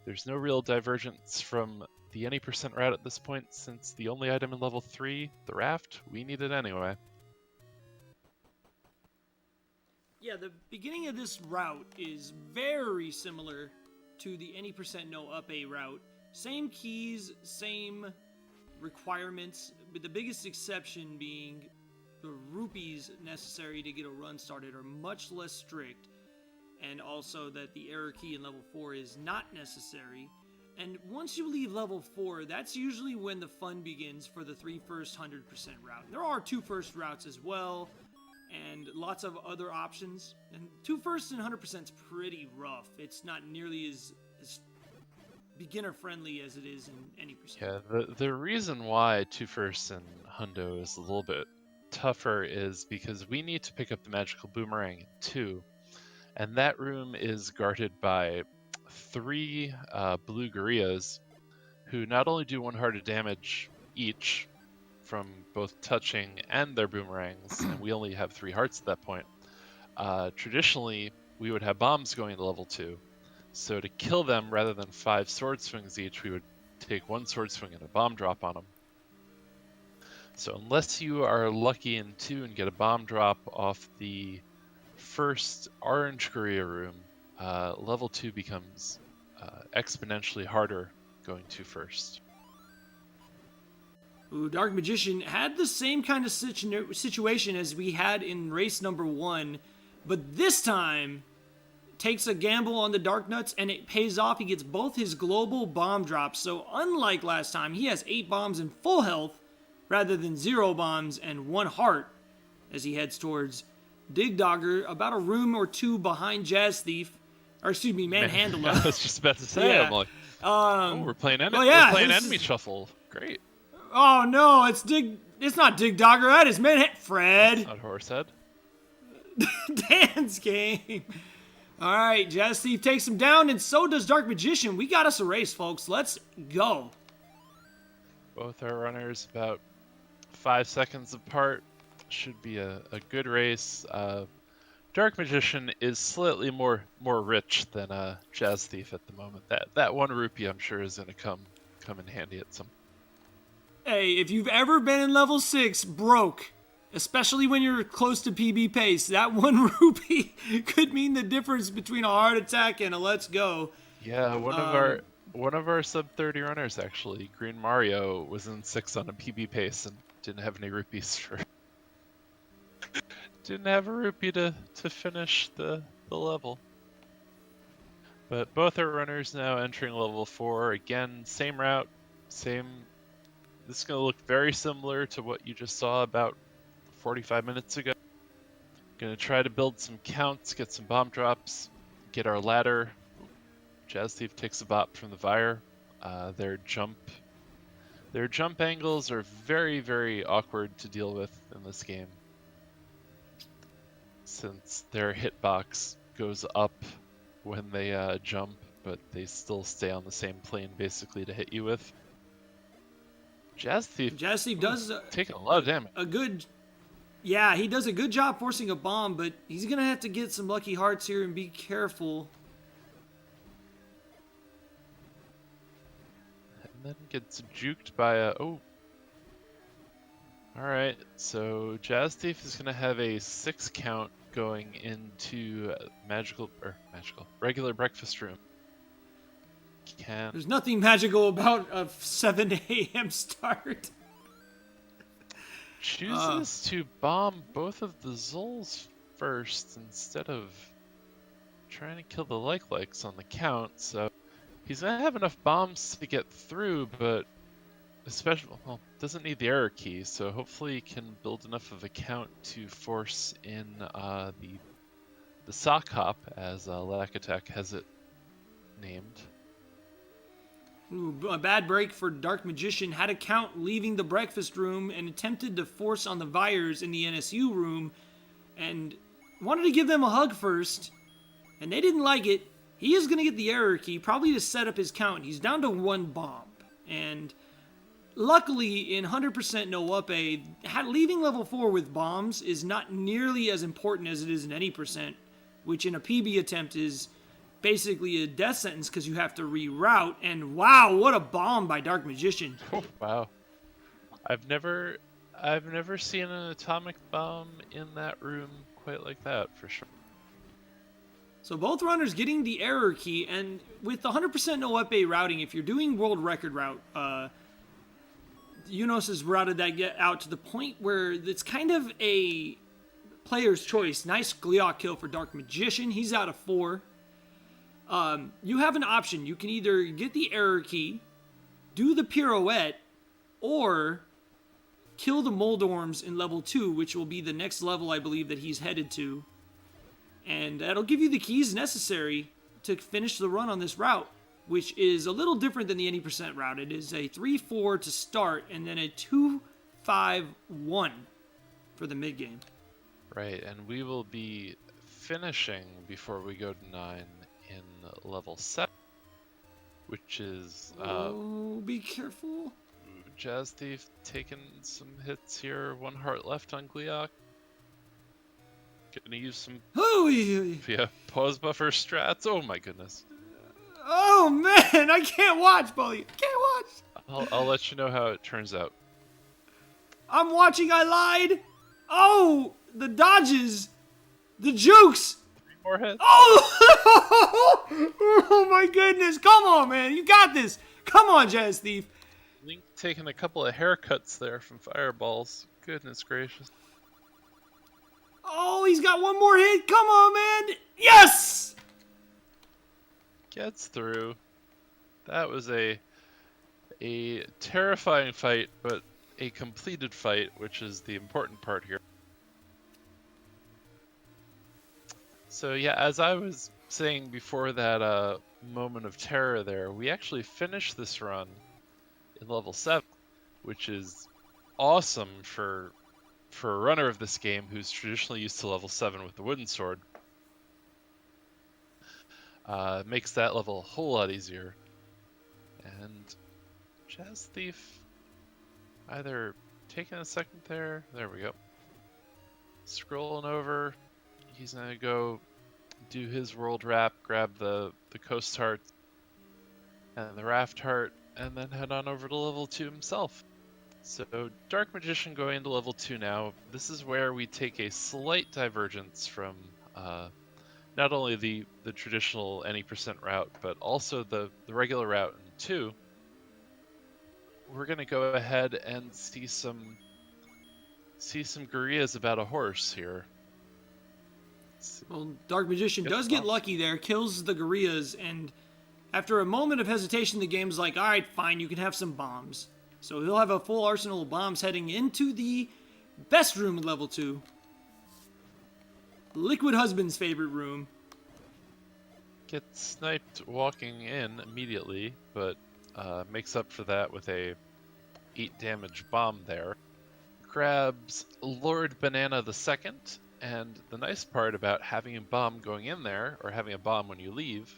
There's no real divergence from the any percent route at this point, since the only item in level 3, the raft, we need it anyway. Yeah, the beginning of this route is very similar to the any percent no up A route. Same keys, same requirements, with the biggest exception being the rupees necessary to get a run started are much less strict, and also that the error key in level 4 is not necessary. And once you leave level 4, that's usually when the fun begins for the 3 first 100% route. And there are 2 first routes as well, and lots of other options. And 2 first and 100% is pretty rough. It's not nearly as beginner friendly as it is in any percent. Yeah, the reason why 2 firsts and Hundo is a little bit tougher is because we need to pick up the magical boomerang in 2, and that room is guarded by 3 blue gorillas who not only do 1 heart of damage each from both touching and their boomerangs, and we only have 3 hearts at that point. Traditionally, we would have bombs going to level 2. So to kill them, rather than 5 sword swings each, we would take 1 sword swing and a bomb drop on them. So unless you are lucky in 2 and get a bomb drop off the first orange gorilla room, level 2 becomes exponentially harder going 2 first. Ooh, Dark Magician had the same kind of situation as we had in race number 1, but this time takes a gamble on the Dark Nuts, and it pays off. He gets both his global bomb drops. So unlike last time, he has 8 bombs in full health rather than 0 bombs and 1 heart as he heads towards Dig Dogger, about a room or 2 behind Jazzthief. Or excuse me, Manhandler. I was just about to say, Yeah. I'm like, oh, we're playing, well, yeah, we're playing this enemy is- shuffle. Great. Oh no, it's not Dig Dogger, that is Fred. Not Horsehead. Dan's game. Alright, Jazzthief takes him down, and so does Dark Magician. We got us a race, folks. Let's go. Both our runners about 5 seconds apart. Should be a good race. Dark Magician is slightly more rich than Jazzthief at the moment. That 1 rupee, I'm sure, is gonna come in handy at some. Hey, if you've ever been in level 6 broke, especially when you're close to PB pace, that 1 rupee could mean the difference between a heart attack and a let's go. Yeah, one of our sub 30 runners actually, Green Mario, was in 6 on a PB pace and didn't have any rupees for. Didn't have a rupee to finish the level. But both our runners now entering level 4. Again, same route, same. This is gonna look very similar to what you just saw about 45 minutes ago. Gonna try to build some counts, get some bomb drops, get our ladder. Jazzthief takes a bop from the Vire. Their jump angles are very, very awkward to deal with in this game, since their hitbox goes up when they jump, but they still stay on the same plane basically to hit you with. Jazzthief does taking a lot of damage. Yeah, he does a good job forcing a bomb, but he's gonna have to get some lucky hearts here and be careful. And then gets juked by a Alright, so Jazzthief is gonna have a 6 count going into regular breakfast room. There's nothing magical about a 7 a.m. start. Chooses to bomb both of the Zols first instead of trying to kill the likes on the count, so he's gonna have enough bombs to get through, but doesn't need the error key, so hopefully he can build enough of a count to force in the sock hop, as Lakatek has it named. Ooh, a bad break for Dark Magician. Had a count leaving the breakfast room and attempted to force on the Vires in the NSU room and wanted to give them a hug first, and they didn't like it. He is going to get the error key, probably to set up his count. He's down to 1 bomb, and luckily in 100% no upe, leaving level 4 with bombs is not nearly as important as it is in any percent, which in a PB attempt is basically a death sentence because you have to reroute. And wow, what a bomb by Dark Magician. Oh, wow. I've never seen an atomic bomb in that room quite like that, for sure. So both runners getting the error key, and with 100% no upe routing, if you're doing world record route, Unos has routed that out to the point where it's kind of a player's choice. Nice Gleok kill for Dark Magician. He's out of 4. You have an option. You can either get the error key, do the pirouette, or kill the Moldorms in level 2, which will be the next level I believe that he's headed to. And that'll give you the keys necessary to finish the run on this route, which is a little different than the any percent route. It is a 3-4 to start, and then a 2-5-1 for the mid game. Right, and we will be finishing before we go to 9 in level 7, which is be careful. Jazzthief taking some hits here. 1 heart left on Gleok. Gonna use some pause buffer strats. Oh my goodness. Oh man, I can't watch, Bully. I can't watch. I'll let you know how it turns out. I'm watching. I lied. Oh, the dodges, the jukes. 3 more hits. Oh, oh my goodness! Come on, man, you got this. Come on, Jazzthief. Link taking a couple of haircuts there from fireballs. Goodness gracious. Oh, he's got 1 more hit. Come on, man. Yes! Gets through. That was a terrifying fight, but a completed fight, which is the important part here. So yeah, as I was saying before that moment of terror there, we actually finished this run in level 7, which is awesome for a runner of this game who's traditionally used to level 7 with the wooden sword. Makes that level a whole lot easier. And Jazzthief either taking a second there. There we go. Scrolling over. He's gonna go do his world wrap, grab the coast heart and the raft heart, and then head on over to level 2 himself. So Dark Magician going into level 2 now. This is where we take a slight divergence from not only the traditional any percent route, but also the regular route in 2. We're gonna go ahead and see some guerrillas about a horse here. Well, Dark Magician does get lucky there, kills the gorillas, and after a moment of hesitation, the game's like, alright, fine, you can have some bombs. So he'll have a full arsenal of bombs heading into the best room in level 2. Liquid Husband's favorite room. Gets sniped walking in immediately, but makes up for that with a 8 damage bomb there. Grabs Lord Banana II, and the nice part about having a bomb going in there, or having a bomb when you leave,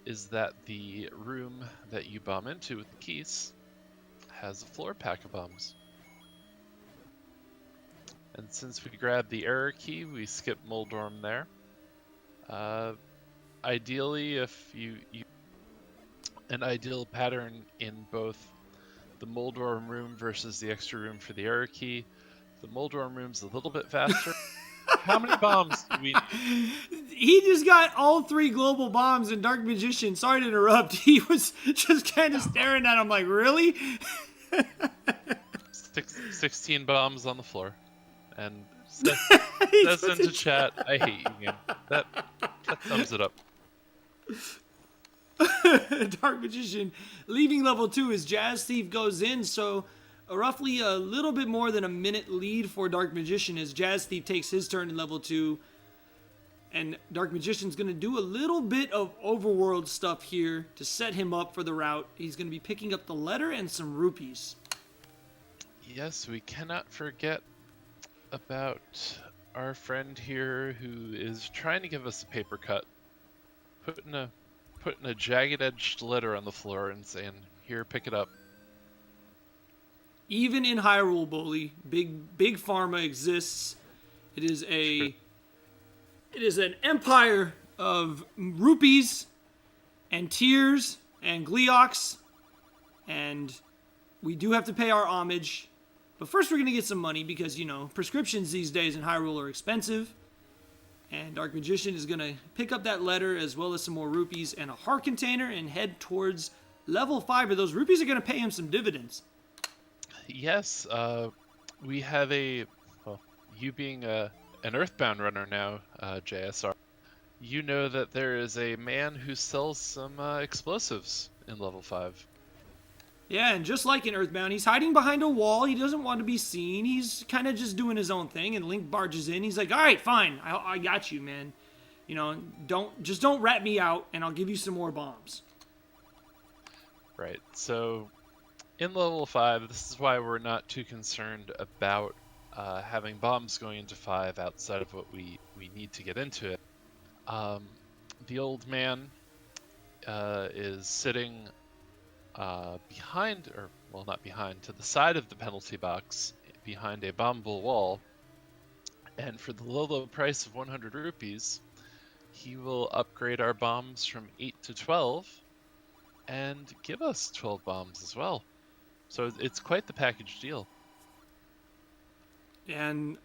is that the room that you bomb into with the keys has a floor pack of bombs. And since we grabbed the error key, we skip Moldorm there. Ideally, if you an ideal pattern in both the Moldorm room versus the extra room for the error key, the Moldorm room's a little bit faster. How many bombs do we need? He just got all 3 global bombs, and Dark Magician, sorry to interrupt, he was just kind of staring at him like, really? 16 bombs on the floor. And says into chat, I hate you again. That thumbs it up. Dark Magician leaving level 2 as Jazzthief goes in, so roughly a little bit more than a minute lead for Dark Magician as Jazzthief takes his turn in level 2. And Dark Magician's going to do a little bit of overworld stuff here to set him up for the route. He's going to be picking up the letter and some rupees. Yes, we cannot forget about our friend here who is trying to give us a paper cut. Putting a jagged-edged letter on the floor and saying, here, pick it up. Even in Hyrule, Bully, big pharma exists. It is an empire of rupees and tears and gleox, and we do have to pay our homage. But first we're going to get some money because, prescriptions these days in Hyrule are expensive. And Dark Magician is going to pick up that letter as well as some more rupees and a heart container and head towards level 5. But those rupees are going to pay him some dividends. Yes, we have you being an Earthbound runner now, JSR, you know that there is a man who sells some explosives in level 5. Yeah, and just like in Earthbound, he's hiding behind a wall. He doesn't want to be seen. He's kind of just doing his own thing, and Link barges in. He's like, all right, fine. I got you, man. Don't rat me out, and I'll give you some more bombs. Right, so in level 5, this is why we're not too concerned about having bombs going into 5 outside of what we need to get into it. The old man is sitting behind, or well, not behind, to the side of the penalty box, behind a bombable wall, and for the low price of 100 rupees, he will upgrade our bombs from 8 to 12, and give us 12 bombs as well. So it's quite the package deal. And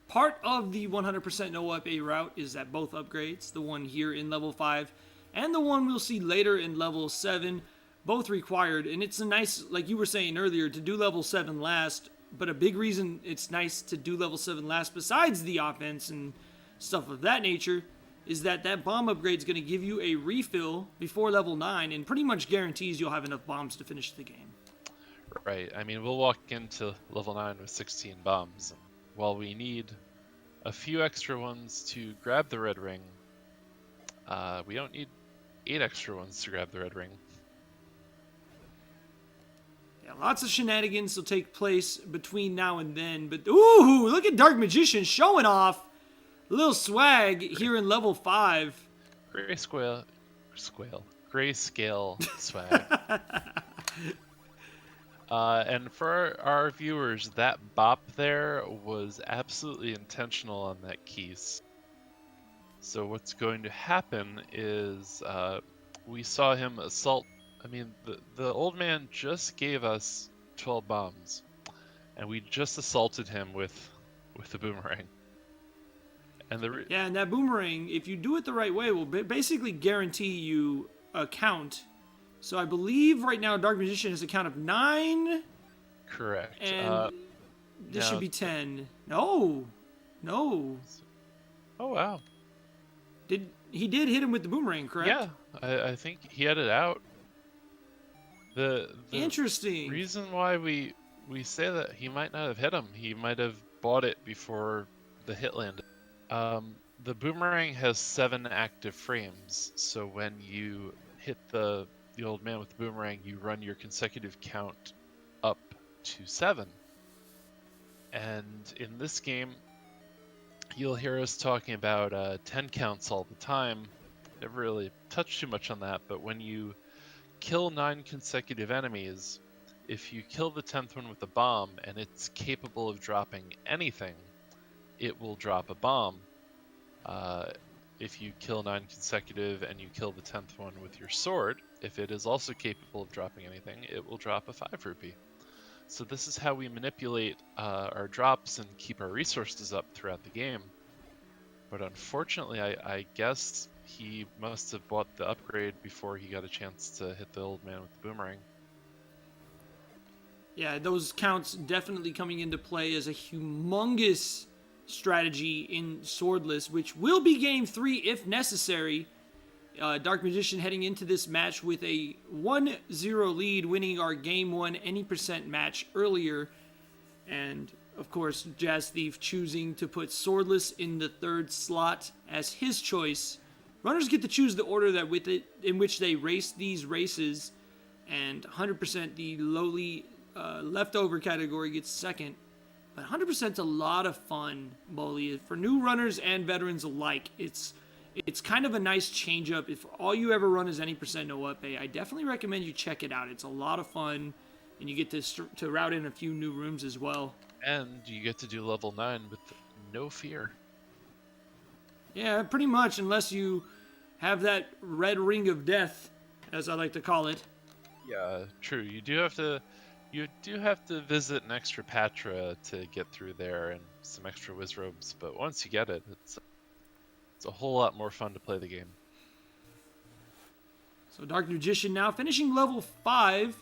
part of the 100% no up A route is that both upgrades, the one here in level 5 and the one we'll see later in level 7, both required. And it's a nice, like you were saying earlier, to do level 7 last. But a big reason it's nice to do level 7 last, besides the offense and stuff of that nature, is that bomb upgrade is going to give you a refill before level 9 and pretty much guarantees you'll have enough bombs to finish the game. Right. I mean, we'll walk into level 9 with 16 bombs. While we need a few extra ones to grab the red ring, we don't need 8 extra ones to grab the red ring. Yeah, lots of shenanigans will take place between now and then, but ooh, look at Dark Magician showing off a little swag here in level 5. Grayscale swag. And for our viewers, that bop there was absolutely intentional on that keys. So what's going to happen is we saw him assault. I mean, the old man just gave us 12 bombs, and we just assaulted him with the boomerang. And and that boomerang, if you do it the right way, will basically guarantee you a count. So I believe right now Dark Magician has a count of 9. Correct. And this should be 10. No. Oh wow. He did hit him with the boomerang, correct? Yeah, I think he had it out. The Interesting reason why we say that he might not have hit him, he might have bought it before the hit landed. The boomerang has 7 active frames, so when you hit the old man with the boomerang, you run your consecutive count up to 7. And in this game, you'll hear us talking about 10 counts all the time. Never really touched too much on that, but when you kill 9 consecutive enemies, if you kill the 10th one with a bomb and it's capable of dropping anything, it will drop a bomb. If you kill 9 consecutive and you kill the 10th one with your sword, if it is also capable of dropping anything, it will drop a 5 rupee. So this is how we manipulate our drops and keep our resources up throughout the game. But unfortunately, I guess he must have bought the upgrade before he got a chance to hit the old man with the boomerang. Yeah, those counts definitely coming into play as a humongous strategy in Swordless, which will be game 3 if necessary. Dark Magician heading into this match with a 1-0 lead, winning our game 1 any percent match earlier. And of course, Jazzthief choosing to put Swordless in the 3rd slot as his choice. Runners get to choose the order in which they race these races, and 100% the lowly leftover category gets 2nd. But 100% is a lot of fun, Bully. For new runners and veterans alike, it's kind of a nice change-up. If all you ever run is any percent no up, I definitely recommend you check it out. It's a lot of fun, and you get to route in a few new rooms as well. And you get to do level 9 with no fear. Yeah, pretty much, unless you have that red ring of death, as I like to call it. Yeah, true. You do have to visit an extra Patra to get through there, and some extra Wizrobes, but once you get it, it's a whole lot more fun to play the game. So Dark Magician now finishing level 5,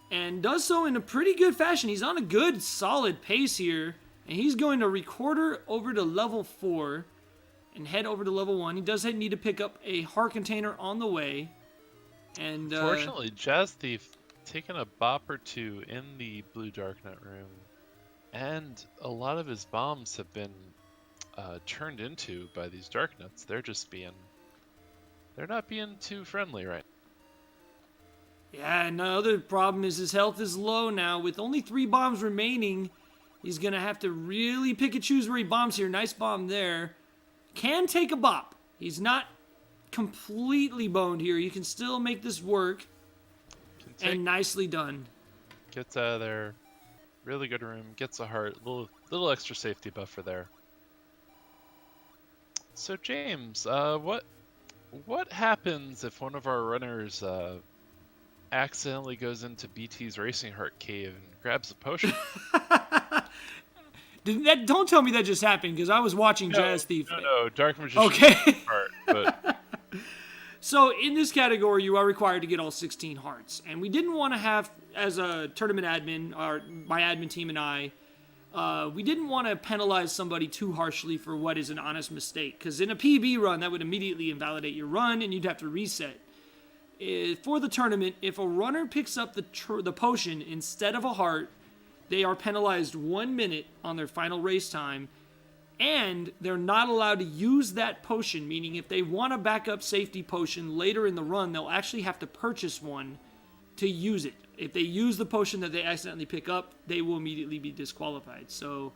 and does so in a pretty good fashion. He's on a good, solid pace here, and he's going to recorder over to level 4 and head over to level 1. He does need to pick up a heart container on the way. And fortunately, Jazzthief taken a bop or 2 in the blue Darknet room, and a lot of his bombs have been turned into by these Darknets. They're not being too friendly right now. Yeah, another problem is his health is low now. With only 3 bombs remaining, he's going to have to really pick and choose where he bombs here. Nice bomb there. Can take a bop. He's not completely boned here. You can still make this work. And nicely done. Gets out of there. Really good room. Gets a heart. Little extra safety buffer there. So James, what happens if one of our runners accidentally goes into BT's Racing Heart cave and grabs a potion? Don't tell me that just happened, because I was watching Jazzthief. No, Dark Magician. Okay. Heart, but... So in this category, you are required to get all 16 hearts, and we didn't want to have, as a tournament admin, my admin team and I, we didn't want to penalize somebody too harshly for what is an honest mistake, because in a PB run, that would immediately invalidate your run, and you'd have to reset. For the tournament, if a runner picks up the potion instead of a heart, they are penalized 1 minute on their final race time, and they're not allowed to use that potion, meaning if they want a backup safety potion later in the run, they'll actually have to purchase one to use it. If they use the potion that they accidentally pick up, they will immediately be disqualified. So,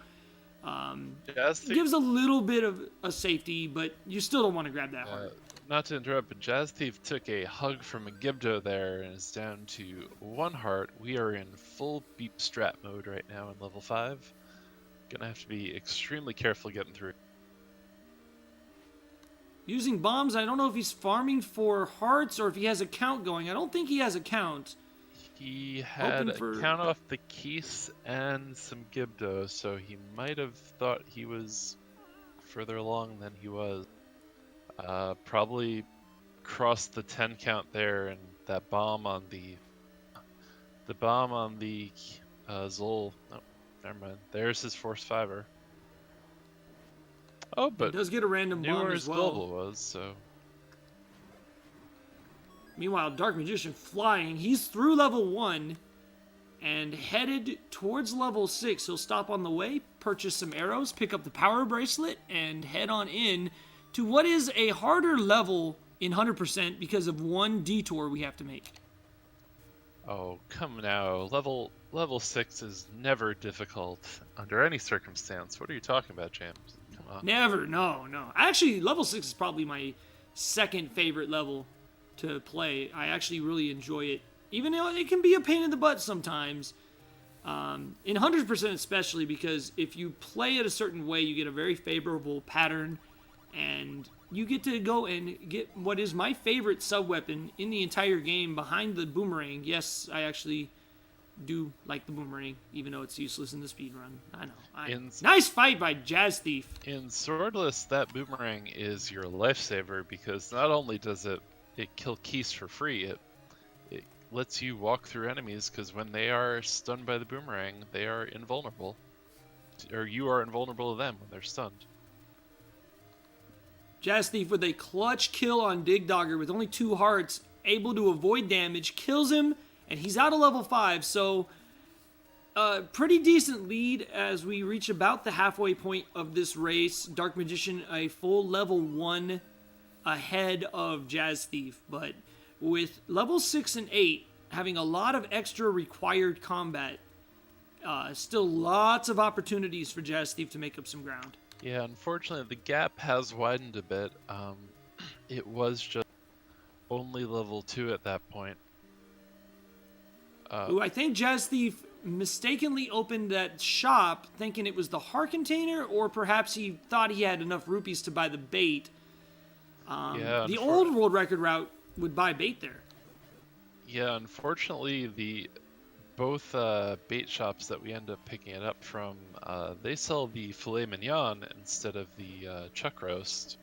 it gives a little bit of a safety, but you still don't want to grab that heart. Not to interrupt, but Jazzthief took a hug from a Gibdo there and is down to 1 heart. We are in full beep strat mode right now in level 5. Gonna have to be extremely careful getting through. Using bombs, I don't know if he's farming for hearts or if he has a count going. I don't think he has a count. He had a count off the Keese and some Gibdo, so he might have thought he was further along than he was. Probably crossed the 10 count there, and that bomb on the Zol. Oh, never mind. There's his Force Fiver. Oh, but it does get a random bomb as well. Global was, so. Meanwhile, Dark Magician flying. He's through level 1 and headed towards level 6. He'll stop on the way, purchase some arrows, pick up the power bracelet, and head on in to what is a harder level in 100% because of 1 detour we have to make. Oh, come now. Level 6 is never difficult under any circumstance. What are you talking about, James? Come on. Never, no. Actually, level 6 is probably my second favorite level to play. I actually really enjoy it, even though it can be a pain in the butt sometimes. In 100% especially, because if you play it a certain way, you get a very favorable pattern, and you get to go and get what is my favorite sub-weapon in the entire game behind the boomerang. Yes, I actually do like the boomerang, even though it's useless in the speedrun. I know. Nice fight by Jazzthief. In Swordless, that boomerang is your lifesaver, because not only does it kill Keese for free, it lets you walk through enemies, because when they are stunned by the boomerang, they are invulnerable. Or you are invulnerable to them when they're stunned. Jazzthief with a clutch kill on Digdogger with only 2 hearts, able to avoid damage, kills him, and he's out of level 5, so pretty decent lead as we reach about the halfway point of this race. Dark Magician a full level 1 ahead of Jazzthief, but with level 6 and 8 having a lot of extra required combat, still lots of opportunities for Jazzthief to make up some ground. Yeah, unfortunately, the gap has widened a bit. It was just only level 2 at that point. I think Jazzthief mistakenly opened that shop thinking it was the heart container, or perhaps he thought he had enough rupees to buy the bait. The old world record route would buy bait there. Yeah, unfortunately, both bait shops that we end up picking it up from, they sell the filet mignon instead of the chuck roast.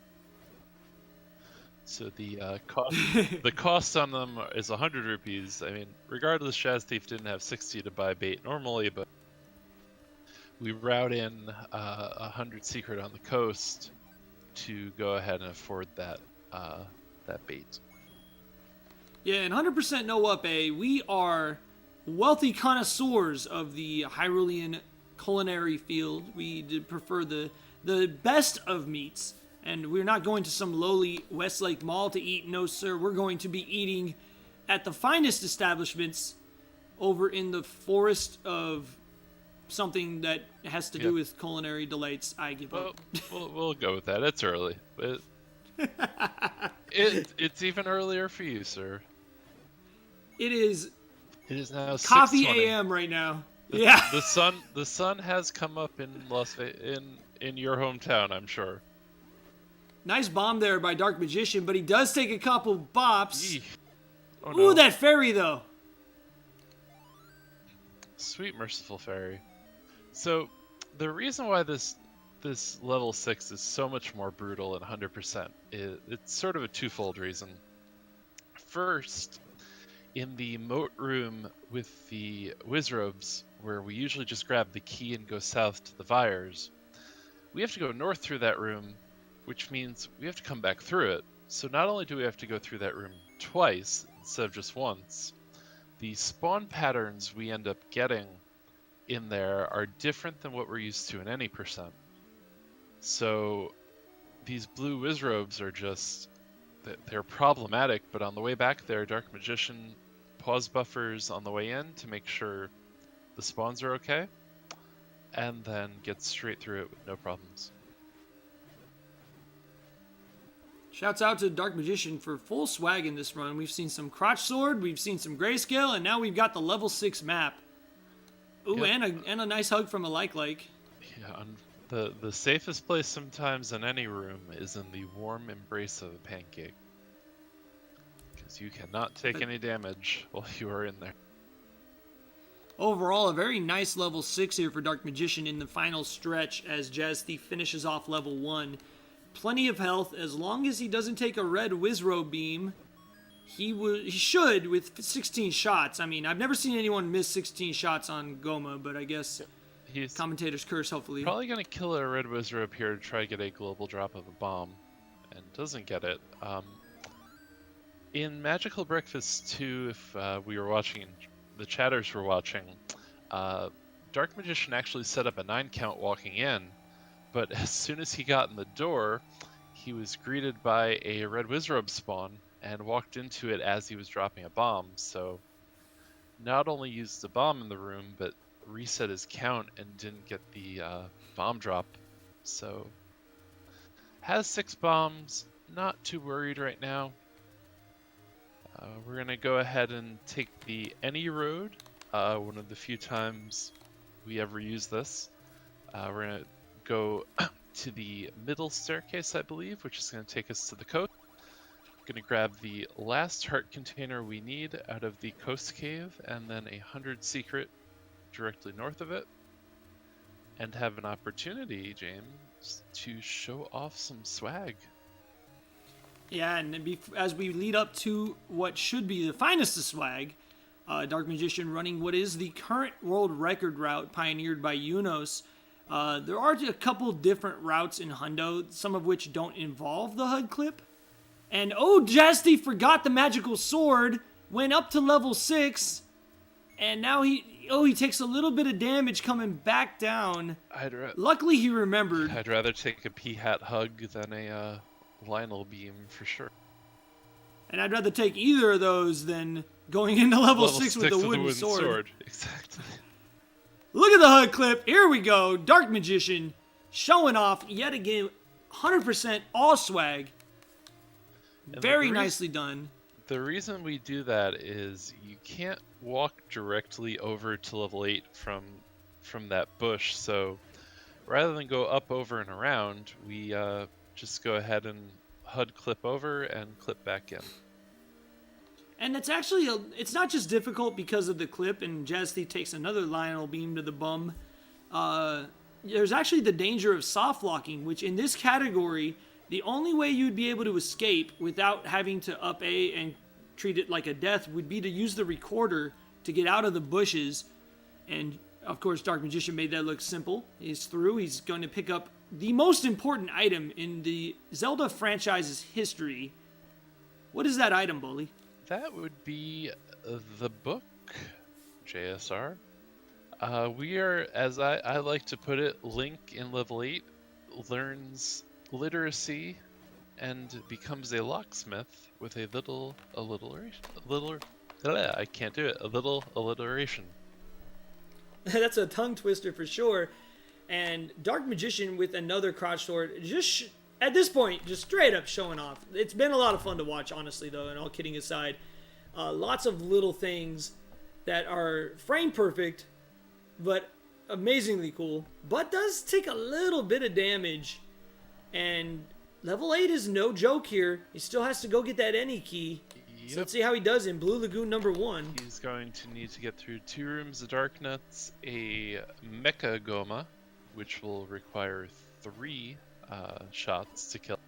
So the cost on them is 100 rupees. I mean, regardless, Jazzthief didn't have 60 to buy bait normally, but we route in 100 secret on the coast to go ahead and afford that bait. Yeah, and 100% no up, we are wealthy connoisseurs of the Hyrulean culinary field. We prefer the best of meats, and we're not going to some lowly Westlake Mall to eat. No, sir. We're going to be eating at the finest establishments over in the forest of something that has to do with culinary delights. I give up. We'll go with that. It's early. It's even earlier for you, sir. It is now coffee 6:20 a.m. right now. The sun has come up in in your hometown, I'm sure. Nice bomb there by Dark Magician, but he does take a couple bops. Oh, no. Ooh, that fairy though. Sweet merciful fairy. So the reason why this level 6 is so much more brutal than 100%, it's sort of a twofold reason. First, In the moat room with the wizrobes, where we usually just grab the key and go south to the Vires, we have to go north through that room, which means we have to come back through it. So not only do we have to go through that room twice instead of just once, the spawn patterns we end up getting in there are different than what we're used to in any percent. So these blue wizrobes are just, they're problematic, but on the way back there, Dark Magician pause buffers on the way in to make sure the spawns are okay, and then gets straight through it with no problems. Shouts out to Dark Magician for full swag in this run. We've seen some Crotch Sword, we've seen some Grayscale, and now we've got the level 6 map. Ooh, Yep. and a nice hug from a like. Yeah, the safest place sometimes in any room is in the warm embrace of a pancake. Because you cannot take any damage while you are in there. Overall, a very nice level 6 here for Dark Magician in the final stretch as Jazzthief finishes off level 1. Plenty of health. As long as he doesn't take a red Wizro beam, he should with 16 shots. I mean, I've never seen anyone miss 16 shots on Goma, but I guess He's commentator's curse, hopefully. probably going to kill a red wizard up here to try to get a global drop of a bomb, and doesn't get it. In Magical Breakfast 2, if we were watching, the chatters were watching, Dark Magician actually set up a 9 count walking in, but as soon as he got in the door, he was greeted by a red wizrobe spawn and walked into it as he was dropping a bomb, so not only used the bomb in the room, but reset his count and didn't get the bomb drop. So has 6 bombs, not too worried right now. We're gonna go ahead and take the any road, one of the few times we ever use this. We're gonna go to the middle staircase, I believe, which is gonna take us to the coast. Gonna grab the last heart container we need out of the coast cave, and then 100 secret directly north of it, and have an opportunity, James, to show off some swag. Yeah, and as we lead up to what should be the finest of swag, Dark Magician running what is the current world record route pioneered by Unos. There are a couple different routes in Hundo, some of which don't involve the HUD clip. And Jazzthief forgot the magical sword, went up to level 6, and now he takes a little bit of damage coming back down. Luckily he remembered. I'd rather take a P-hat hug than a Lionel beam for sure. And I'd rather take either of those than going into level 6 with the wooden sword. Exactly. Look at the HUD clip. Here we go. Dark Magician showing off yet again. 100% all swag. And Very nicely done. The reason we do that is you can't walk directly over to level 8 from that bush, so rather than go up, over, and around, we just go ahead and HUD clip over and clip back in. And it's actually, it's not just difficult because of the clip, and Jazzthief takes another Lionel beam to the bum. There's actually the danger of soft locking, which in this category, the only way you'd be able to escape without having to up A and treat it like a death would be to use the recorder to get out of the bushes. And of course, Dark Magician made that look simple. He's through. He's going to pick up the most important item in the Zelda franchise's history. What is that item, Bully? That would be the book, JSR. We are, as I like to put it, Link in level 8 learns literacy and becomes a locksmith with a little alliteration. That's a tongue twister for sure. And Dark Magician with another crotch sword, at this point, just straight up showing off. It's been a lot of fun to watch, honestly, though, and all kidding aside. Lots of little things that are frame perfect, but amazingly cool, but does take a little bit of damage. And level 8 is no joke here. He still has to go get that any key. Yep. So let's see how he does in Blue Lagoon number 1. He's going to need to get through 2 rooms of dark nuts, a mecha goma, which will require 3 shots to kill,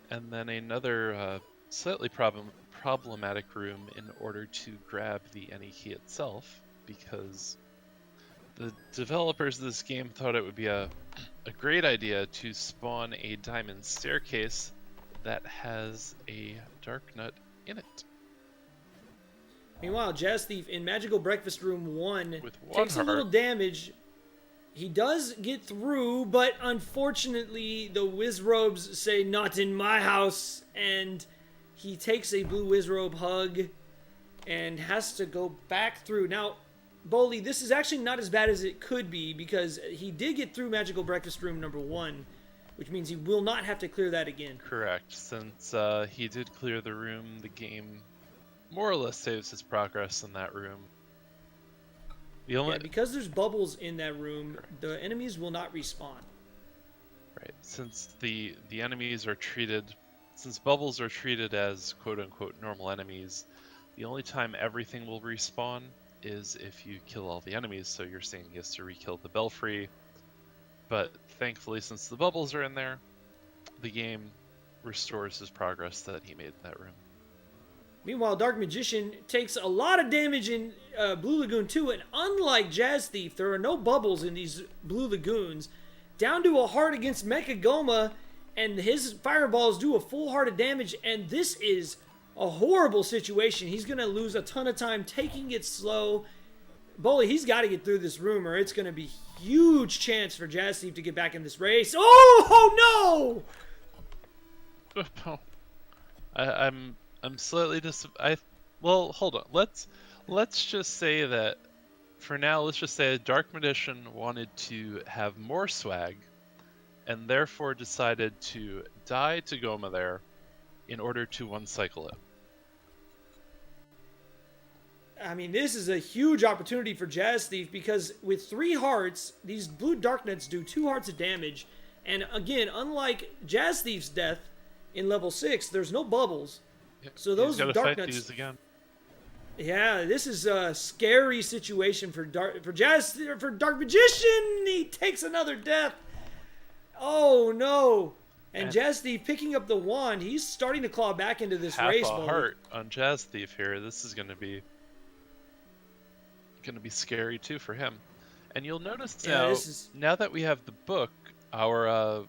and then another slightly problematic room in order to grab the any key itself, because the developers of this game thought it would be a great idea to spawn a diamond staircase that has a dark nut in it. Meanwhile, Jazzthief in Magical Breakfast Room 1 With one takes heart. a little damage. He does get through, but unfortunately, the Wizrobes say, "Not in my house," and he takes a blue Wizrobe hug and has to go back through. Now, Boley, this is actually not as bad as it could be, because he did get through Magical Breakfast Room number 1, which means he will not have to clear that again. Correct. Since he did clear the room, the game more or less saves his progress in that room. The only... Yeah, because there's bubbles in that room, the enemies will not respawn. Right. Since the enemies are treated... Since bubbles are treated as quote-unquote normal enemies, the only time everything will respawn is if you kill all the enemies, so you're saying he has to re-kill the Belfry. But thankfully, since the bubbles are in there, the game restores his progress that he made in that room. Meanwhile, Dark Magician takes a lot of damage in Blue Lagoon 2, and unlike Jazzthief, there are no bubbles in these Blue Lagoons. Down to a heart against Mecha Goma, and his fireballs do a full heart of damage, and this is a horrible situation. He's going to lose a ton of time taking it slow. Boley, he's got to get through this room, or it's going to be huge chance for Jazzthief to get back in this race. Oh no! I'm slightly well, hold on. Let's just say that for now, let's just say Dark Magician wanted to have more swag, and therefore decided to die to Goma there in order to one-cycle it. I mean, this is a huge opportunity for Jazzthief, because with 3 hearts, these blue Darknuts do 2 hearts of damage. And again, unlike Jazzthief's death in level 6, there's no bubbles. Yep. So those He's gotta Dark fight Nuts... these again. Yeah, this is a scary situation for Dark Magician. He takes another death. Oh no! And Jazzthief picking up the wand, he's starting to claw back into this race. Half a heart on Jazzthief here. This is going to be scary too for him. And you'll notice now that we have the book, our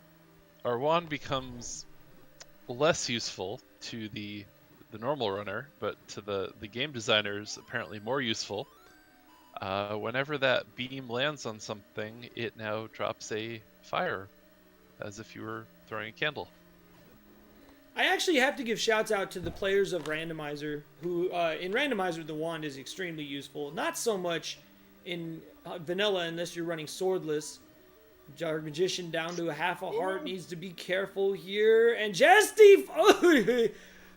wand becomes less useful to the normal runner, but to the game designers apparently more useful. Whenever that beam lands on something, it now drops a fire, as if you were throwing a candle. I actually have to give shouts out to the players of Randomizer, who in Randomizer the wand is extremely useful. Not so much in vanilla unless you're running swordless. Dark Magician down to a half a heart, needs to be careful here. And Jazzthief,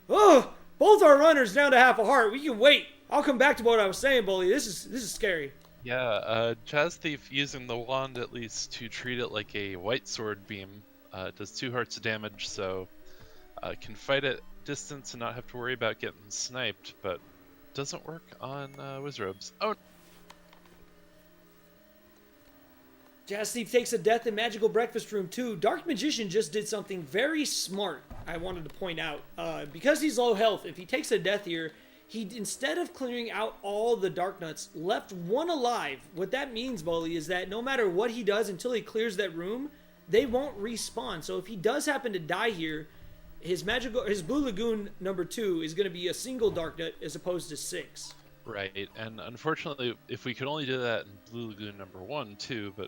oh, both our runners down to half a heart. We can wait. I'll come back to what I was saying, Bully. This is scary. Yeah, Jazzthief using the wand at least to treat it like a white sword beam. Does 2 hearts of damage, so can fight at distance and not have to worry about getting sniped, but doesn't work on Wizrobes. Oh! Jazzthief takes a death in Magical Breakfast Room 2. Dark Magician just did something very smart, I wanted to point out. Because he's low health, if he takes a death here, he, instead of clearing out all the Darknuts, left one alive. What that means, Bully, is that no matter what he does until he clears that room, they won't respawn. So if he does happen to die here, his Blue Lagoon number 2 is going to be a single Darknut as opposed to 6. Right, and unfortunately, if we could only do that in Blue Lagoon number 1 too, but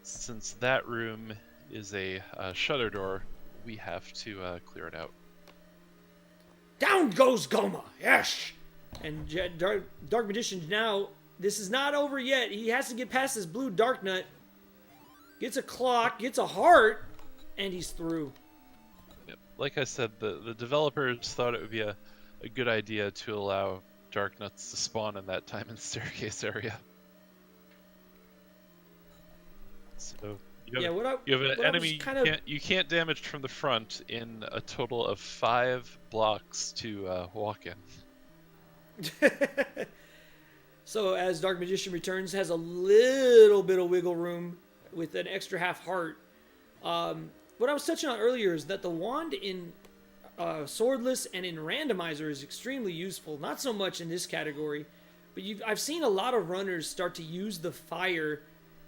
since that room is a shutter door, we have to clear it out. Down goes Goma! Yes! And Dark Magician now, this is not over yet. He has to get past this blue Darknut. Gets a clock, gets a heart, and he's through. Yep. Like I said, the developers thought it would be a good idea to allow Darknuts to spawn in that diamond staircase area. So you have an enemy you can't damage from the front in a total of 5 blocks to walk in. So as Dark Magician returns, has a little bit of wiggle room with an extra half heart. What I was touching on earlier is that the wand in swordless and in randomizer is extremely useful. Not so much in this category, but I've seen a lot of runners start to use the fire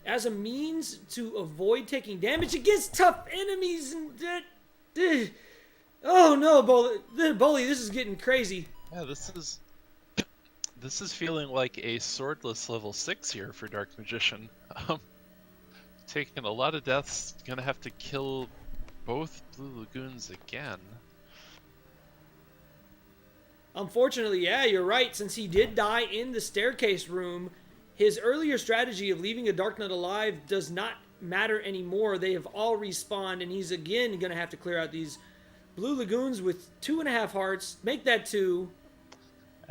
as a means to avoid taking damage against tough enemies. And oh no, Bully, this is getting crazy. Yeah, this is feeling like a swordless level 6 here for Dark Magician. Taking a lot of deaths, gonna have to kill both Blue Lagoons again. Unfortunately, yeah, you're right. Since he did die in the staircase room, his earlier strategy of leaving a Dark Knight alive does not matter anymore. They have all respawned, and he's again going to have to clear out these Blue Lagoons with 2.5 hearts. Make that 2.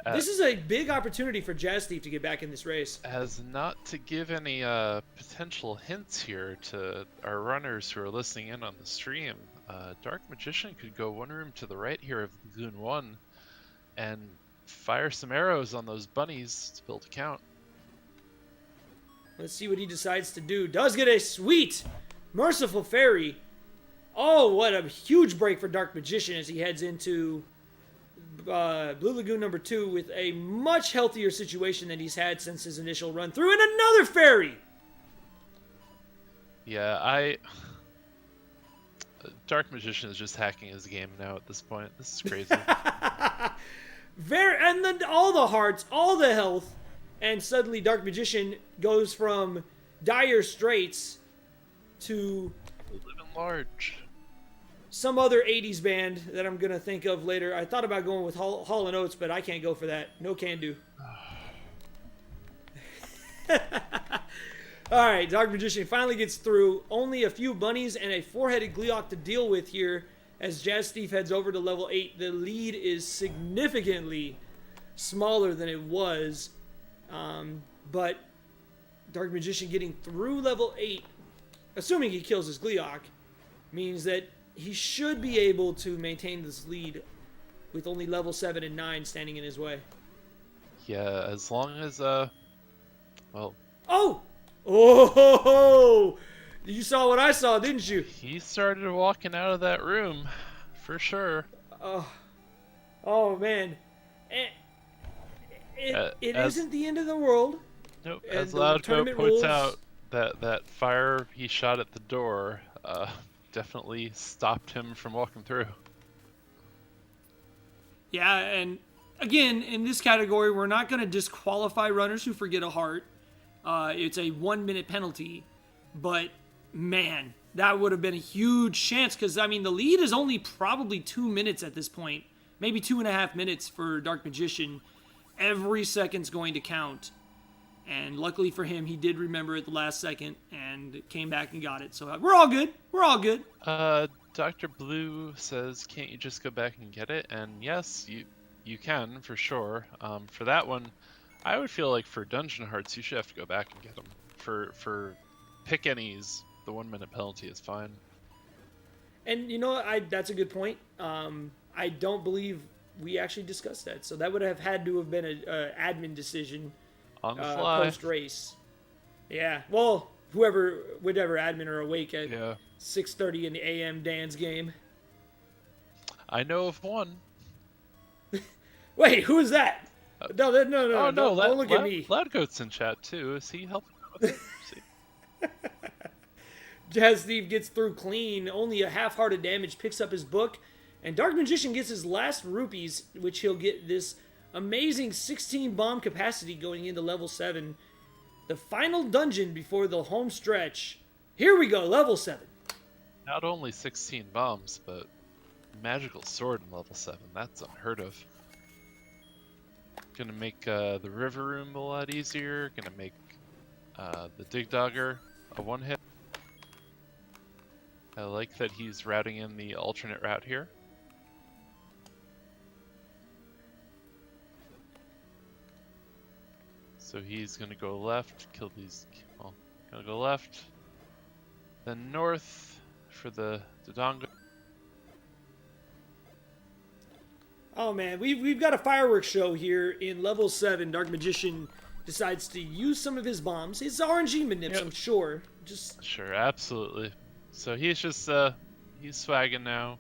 This is a big opportunity for Jazzthief to get back in this race. As not to give any potential hints here to our runners who are listening in on the stream, Dark Magician could go one room to the right here of Lagoon 1 and fire some arrows on those bunnies to build a count. Let's see what he decides to do. Does get a sweet, merciful fairy. Oh, what a huge break for Dark Magician as he heads into Blue Lagoon number 2 with a much healthier situation than he's had since his initial run through, and another fairy! Yeah, Dark Magician is just hacking his game now at this point. This is crazy. And then all the hearts, all the health, and suddenly Dark Magician goes from dire straits to living large. Some other 80s band that I'm going to think of later. I thought about going with Hall & Oates, but I can't go for that. No can do. Alright, Dark Magician finally gets through. Only a few bunnies and a 4-headed Gleeok to deal with here as Jazzthief heads over to level 8. The lead is significantly smaller than it was. But Dark Magician getting through level 8, assuming he kills his Gleeok, means that he should be able to maintain this lead with only level 7 and 9 standing in his way. Yeah, as long as, well... Oh! Oh! You saw what I saw, didn't you? He started walking out of that room, for sure. Oh man. It isn't the end of the world. Nope, as Loudco points out, that fire he shot at the door, definitely stopped him from walking through. Yeah, and again, in this category, we're not going to disqualify runners who forget a heart. It's a 1-minute penalty, but man, that would have been a huge chance because, I mean, the lead is only probably 2 minutes at this point, maybe 2.5 minutes for Dark Magician. Every second's going to count. And luckily for him, he did remember at the last second and came back and got it. So we're all good. We're all good. Dr. Blue says, can't you just go back and get it? And yes, you can, for sure. For that one, I would feel like for Dungeon Hearts, you should have to go back and get them. For pick any's, the 1-minute penalty is fine. And you know, that's a good point. I don't believe we actually discussed that. So that would have had to have been an admin decision. On the fly. Post-race. Yeah. Well, whatever admin are awake at 6:30 in the a.m. Dan's game. I know of one. Wait, who is that? No. Oh, no, don't look at me. Loudgoat's in chat, too. Is he helping with it? Jazzthief gets through clean. Only a half-hearted damage. Picks up his book. And Dark Magician gets his last rupees, which he'll get this amazing 16 bomb capacity going into level 7. The final dungeon before the home stretch. Here we go, level 7. Not only 16 bombs, but magical sword in level 7. That's unheard of. Gonna make the river room a lot easier. Gonna make the dig dogger a 1-hit. I like that he's routing in the alternate route here. So he's gonna go left, kill these. Well, gonna go left, then north for the Dodongo. Oh man, we've got a fireworks show here in level 7. Dark Magician decides to use some of his bombs. It's RNG manips, I'm sure. Sure, absolutely. So he's just he's swagging now.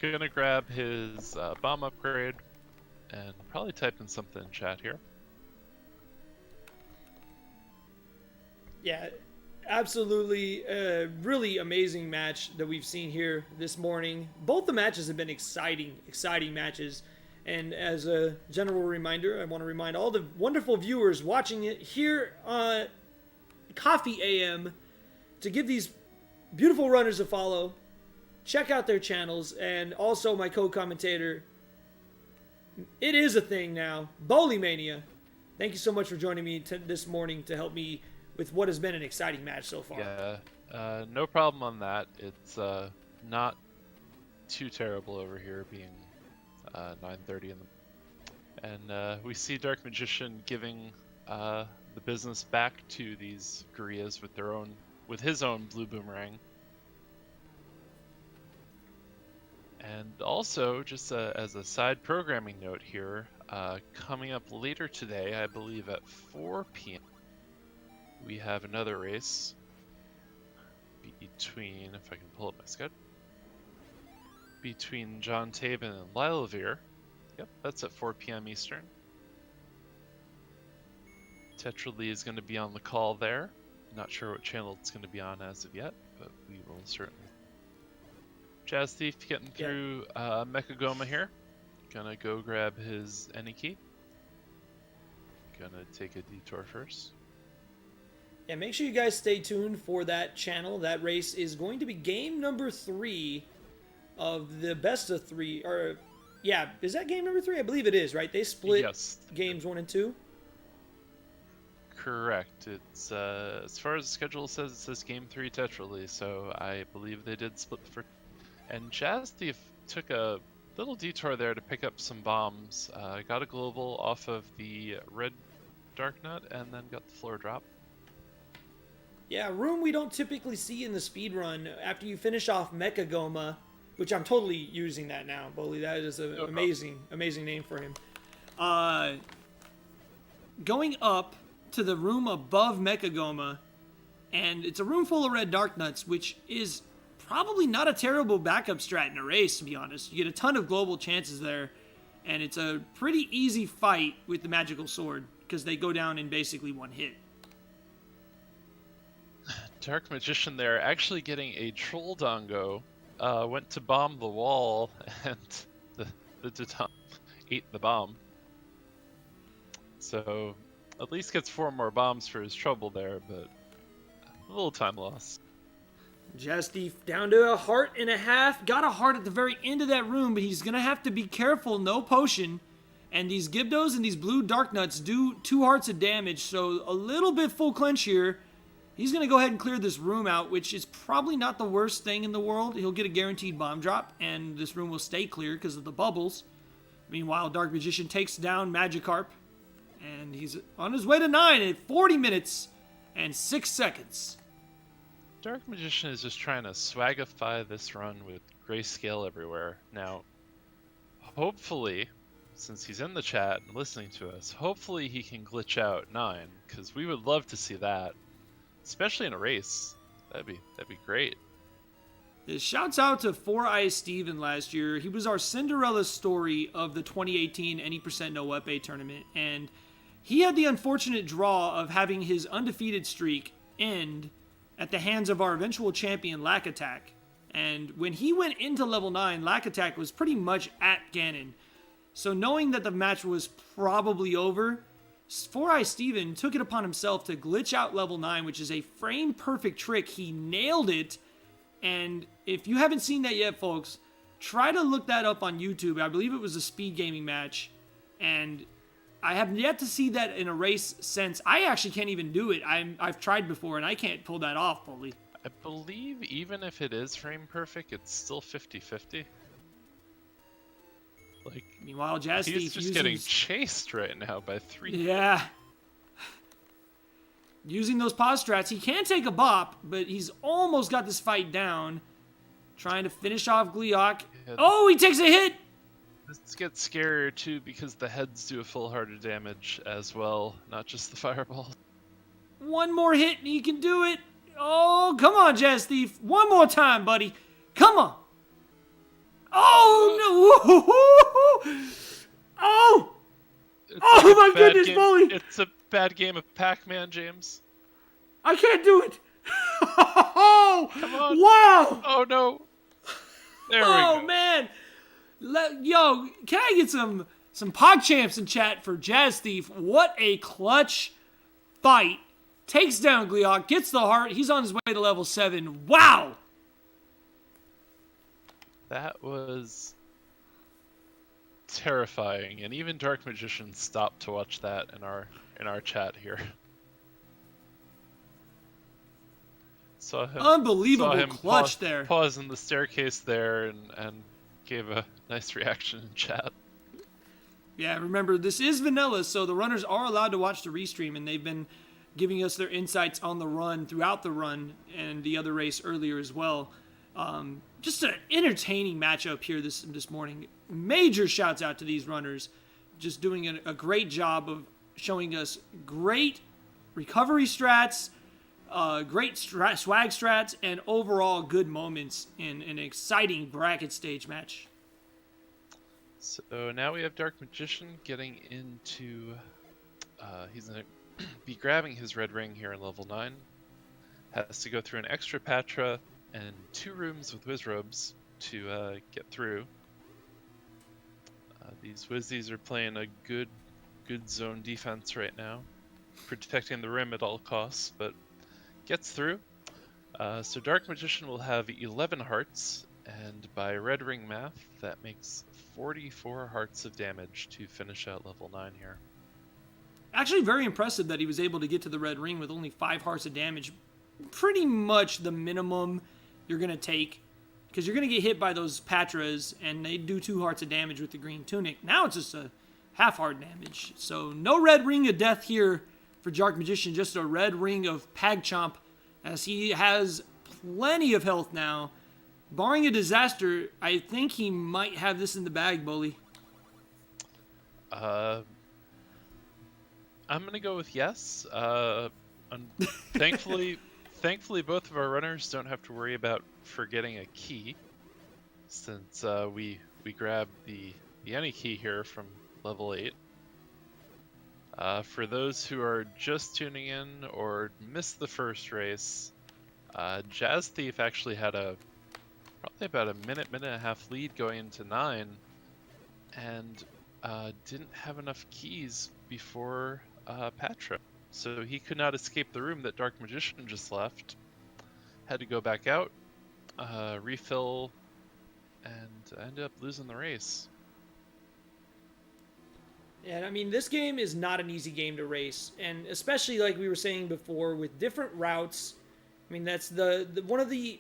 Gonna grab his bomb upgrade and probably type in something in chat here. Yeah, absolutely. Really amazing match that we've seen here this morning. Both the matches have been exciting matches. And as a general reminder, I want to remind all the wonderful viewers watching it here on Coffee AM to give these beautiful runners a follow. Check out their channels, and also my co-commentator. It is a thing now, Bowling Mania. Thank you so much for joining me this morning to help me with what has been an exciting match so far. Yeah, no problem on that. It's not too terrible over here, being 9:30 in the... And we see Dark Magician giving the business back to these Gurias with his own blue boomerang. And also, just as a side programming note here, coming up later today, I believe at 4 p.m., we have another race between, if I can pull up my schedule, between John Taven and Lilavir. Yep, that's at 4 p.m. Eastern. Tetra Lee is going to be on the call there. Not sure what channel it's going to be on as of yet, but we will certainly. Jazzthief getting through Mechagoma here. Gonna go grab his any key. Gonna take a detour first. Yeah, make sure you guys stay tuned for that channel. That race is going to be game number 3 of the best of 3. Or, yeah, is that game number 3? I believe it is, right? They split games 1 and 2. Correct. It's as far as the schedule says, it says game 3 Tetra Lee, so I believe they did split the first. And Jazzthief took a little detour there to pick up some bombs. Got a global off of the red Dark Nut, and then got the floor drop. Yeah, a room we don't typically see in the speedrun after you finish off Mechagoma, which I'm totally using that now, Bully. That is an amazing name for him. Going up to the room above Mechagoma, and it's a room full of red Dark Nuts, which is probably not a terrible backup strat in a race, to be honest. You get a ton of global chances there, and it's a pretty easy fight with the magical sword, because they go down in basically one hit. Dark Magician there actually getting a Troll Dongo, went to bomb the wall, and the Datam ate the bomb. So, at least gets 4 more bombs for his trouble there, but a little time loss. Jazzthief down to 1.5 hearts. Got a heart at the very end of that room, but he's going to have to be careful. No potion. And these Gibdos and these blue Dark Nuts do 2 hearts of damage, so a little bit full clench here. He's going to go ahead and clear this room out, which is probably not the worst thing in the world. He'll get a guaranteed bomb drop, and this room will stay clear because of the bubbles. Meanwhile, Dark Magician takes down Magikarp, and he's on his way to 9 at 40 minutes and 6 seconds. Dark Magician is just trying to swagify this run with grayscale everywhere. Now, hopefully, since he's in the chat and listening to us, hopefully he can glitch out 9, because we would love to see that, especially in a race. That'd be great. Shouts out to 4-Eye Steven last year. He was our Cinderella story of the 2018 Any% No Wepe tournament, and he had the unfortunate draw of having his undefeated streak end at the hands of our eventual champion, Lack Attack. And when he went into level 9, Lack Attack was pretty much at Ganon. So knowing that the match was probably over, 4-Eye Steven took it upon himself to glitch out level 9, which is a frame-perfect trick. He nailed it. And if you haven't seen that yet, folks, try to look that up on YouTube. I believe it was a speed gaming match. And I have yet to see that in a race since. I actually can't even do it. I've tried before, and I can't pull that off fully. I believe even if it is frame perfect, it's still 50-50. Like, meanwhile, Jazzthief he's just getting chased right now by 3. Yeah. Using those pause strats, he can take a bop, but he's almost got this fight down. Trying to finish off Gleeok. Yeah. Oh, he takes a hit! This gets scarier too because the heads do a full heart of damage as well, not just the fireball. One more hit and he can do it. Oh, come on, Jazzthief. One more time, buddy. Come on. Oh no! Oh! It's Oh like a my bad goodness, game. Bully! It's a bad game of Pac-Man, James. I can't do it! Oh! Come on. Wow! Oh no. There we Oh go. man! Yo, can I get some PogChamps in chat for Jazzthief? What a clutch fight! Takes down Gliok, gets the heart. He's on his way to level 7. Wow! That was terrifying, and even Dark Magician stopped to watch that in our chat here. Saw Unbelievable him clutch there. pause in the staircase there and gave a nice reaction in chat. Yeah, remember, this is vanilla, so the runners are allowed to watch the restream, and they've been giving us their insights on the run throughout the run and the other race earlier as well. Just an entertaining matchup here this morning. Major shouts out to these runners, just doing a great job of showing us great recovery strats, great swag strats, and overall good moments in an exciting bracket stage match. So now we have Dark Magician getting into... he's going to be grabbing his red ring here in level 9. Has to go through an extra Patra and 2 rooms with Wizrobes to get through. These Wizzies are playing a good zone defense right now, protecting the rim at all costs, but gets through. So Dark Magician will have 11 hearts, and by red ring math, that makes 44 hearts of damage to finish out level 9 here. Actually, very impressive that he was able to get to the red ring with only 5 hearts of damage. Pretty much the minimum you're going to take, because you're going to get hit by those Patras, and they do 2 hearts of damage with the green tunic. Now it's just a half heart damage. So no red ring of death here for Dark Magician, just a red ring of Pagchomp, as he has plenty of health now. Barring a disaster, I think he might have this in the bag, Bully. I'm gonna go with yes. Thankfully, both of our runners don't have to worry about forgetting a key, since we grabbed the any key here from level 8. For those who are just tuning in or missed the first race, Jazzthief actually had probably about a minute and a half lead going into 9, and didn't have enough keys before Patra. So he could not escape the room that Dark Magician just left. Had to go back out, refill, and ended up losing the race. And I mean, this game is not an easy game to race, and especially like we were saying before, with different routes. I mean, that's the one of the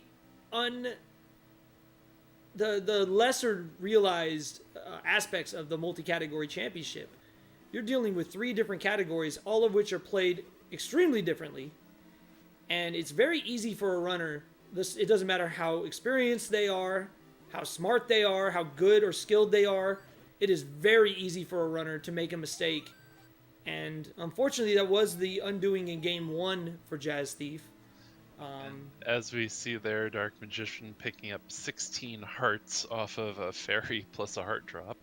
lesser realized aspects of the multi-category championship. You're dealing with 3 different categories, all of which are played extremely differently, and it's very easy for a runner. It doesn't matter how experienced they are, how smart they are, how good or skilled they are. It is very easy for a runner to make a mistake, and unfortunately, that was the undoing in Game 1 for Jazzthief. As we see there, Dark Magician picking up 16 hearts off of a fairy plus a heart drop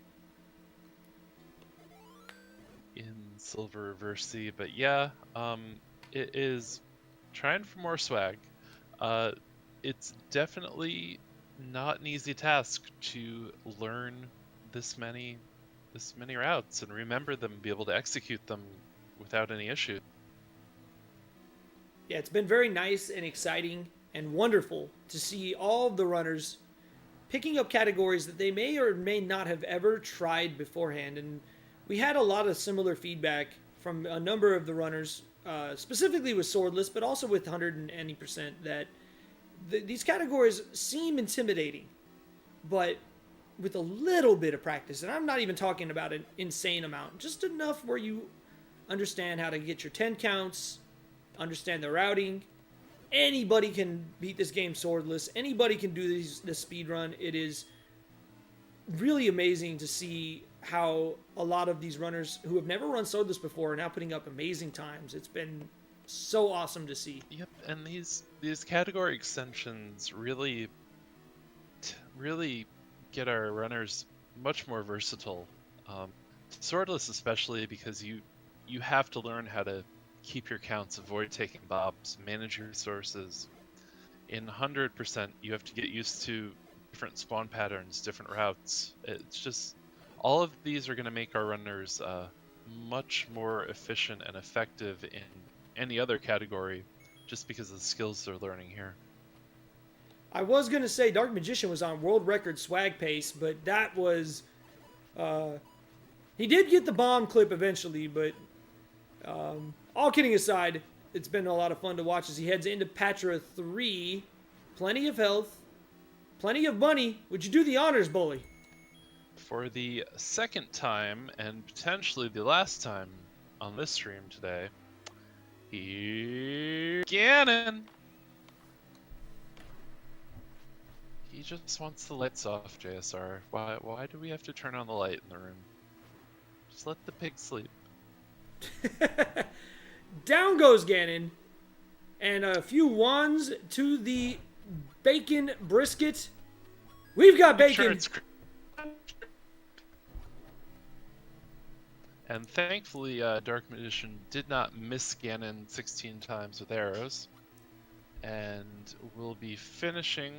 in Silver Reverse C. But yeah, it is trying for more swag. It's definitely not an easy task to learn this many routes and remember them and be able to execute them without any issue. Yeah, it's been very nice and exciting and wonderful to see all of the runners picking up categories that they may or may not have ever tried beforehand. And we had a lot of similar feedback from a number of the runners, specifically with Swordless, but also with 100%, that these categories seem intimidating, but with a little bit of practice, and I'm not even talking about an insane amount, just enough where you understand how to get your 10 counts, understand the routing. Anybody can beat this game swordless. Anybody can do this speed run. It is really amazing to see how a lot of these runners who have never run swordless before are now putting up amazing times. It's been so awesome to see. Yep, and these category extensions really get our runners much more versatile. Swordless especially, because you have to learn how to keep your counts, avoid taking bombs, manage your resources. In 100%, you have to get used to different spawn patterns, different routes. It's just, all of these are going to make our runners much more efficient and effective in any other category, just because of the skills they're learning here. I was going to say Dark Magician was on world record swag pace, but that was... he did get the bomb clip eventually, but all kidding aside, it's been a lot of fun to watch as he heads into Patra 3. Plenty of health, plenty of money. Would you do the honors, Bully? For the second time, and potentially the last time on this stream today, here's Ganon! He just wants the lights off, JSR. Why do we have to turn on the light in the room? Just let the pig sleep. Down goes Ganon. And a few wands to the bacon brisket. We've got bacon. And thankfully, Dark Magician did not miss Ganon 16 times with arrows. And we'll be finishing,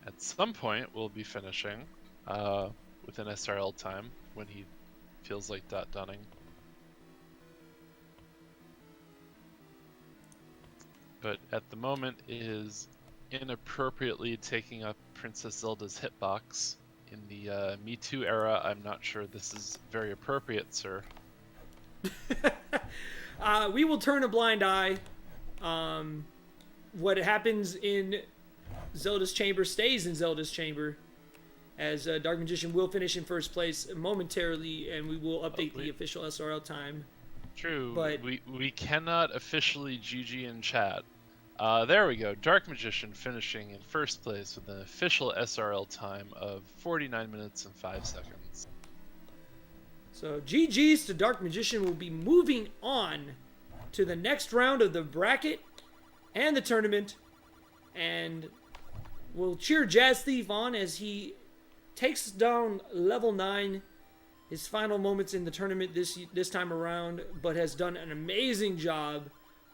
at some point, we'll be finishing with an SRL time when he feels like dunning. But at the moment is inappropriately taking up Princess Zelda's hitbox. In the Me Too era, I'm not sure this is very appropriate, sir. We will turn a blind eye. What happens in Zelda's chamber stays in Zelda's chamber, as Dark Magician will finish in first place momentarily, and we will update the official SRL time. True, but we cannot officially GG in chat. There we go. Dark Magician finishing in first place with an official SRL time of 49 minutes and 5 seconds. So GG's to Dark Magician. Will be moving on to the next round of the bracket and the tournament. And we'll cheer Jazzthief on as he takes down level 9. His final moments in the tournament this time around, but has done an amazing job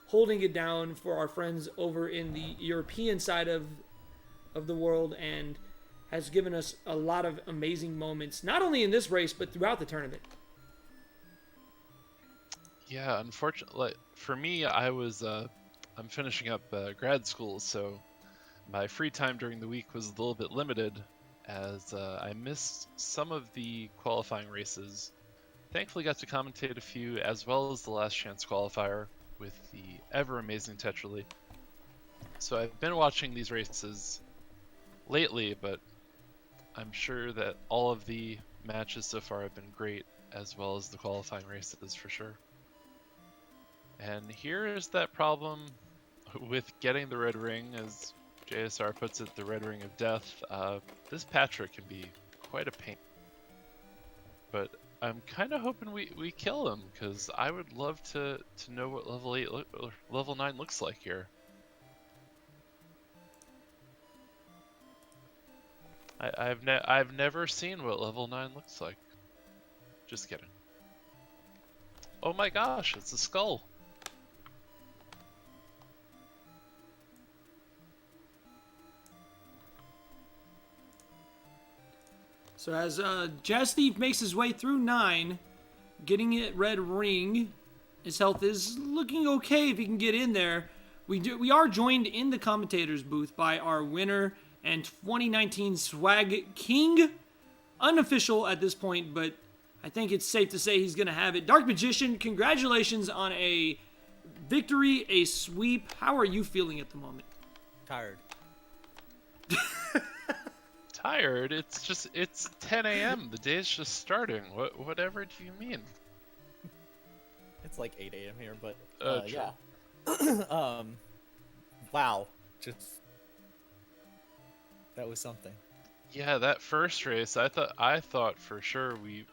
holding it down for our friends over in the European side of the world, and has given us a lot of amazing moments, not only in this race, but throughout the tournament. Yeah, unfortunately, for me, I'm finishing up grad school, so my free time during the week was a little bit limited, as I missed some of the qualifying races. Thankfully got to commentate a few, as well as the last chance qualifier with the ever amazing Tetrally. So I've been watching these races lately, but I'm sure that all of the matches so far have been great, as well as the qualifying races for sure. And here is that problem with getting the red ring, as JSR puts it, the red ring of death. This Patra can be quite a pain. But I'm kind of hoping we kill him, because I would love to know what level 8 or level 9 looks like here. I've never seen what level 9 looks like. Just kidding. Oh my gosh, it's a skull. So as Jazzthief makes his way through 9, getting it red ring, his health is looking okay if he can get in there. We are joined in the commentators booth by our winner and 2019 Swag King, unofficial at this point, but I think it's safe to say he's going to have it. Dark Magician, congratulations on a victory, a sweep. How are you feeling at the moment? Tired. Tired? It's 10 a.m. The day's just starting. Whatever do you mean? It's like 8 a.m. here, but yeah. Wow. Just that was something. Yeah, that first race, I thought for sure we,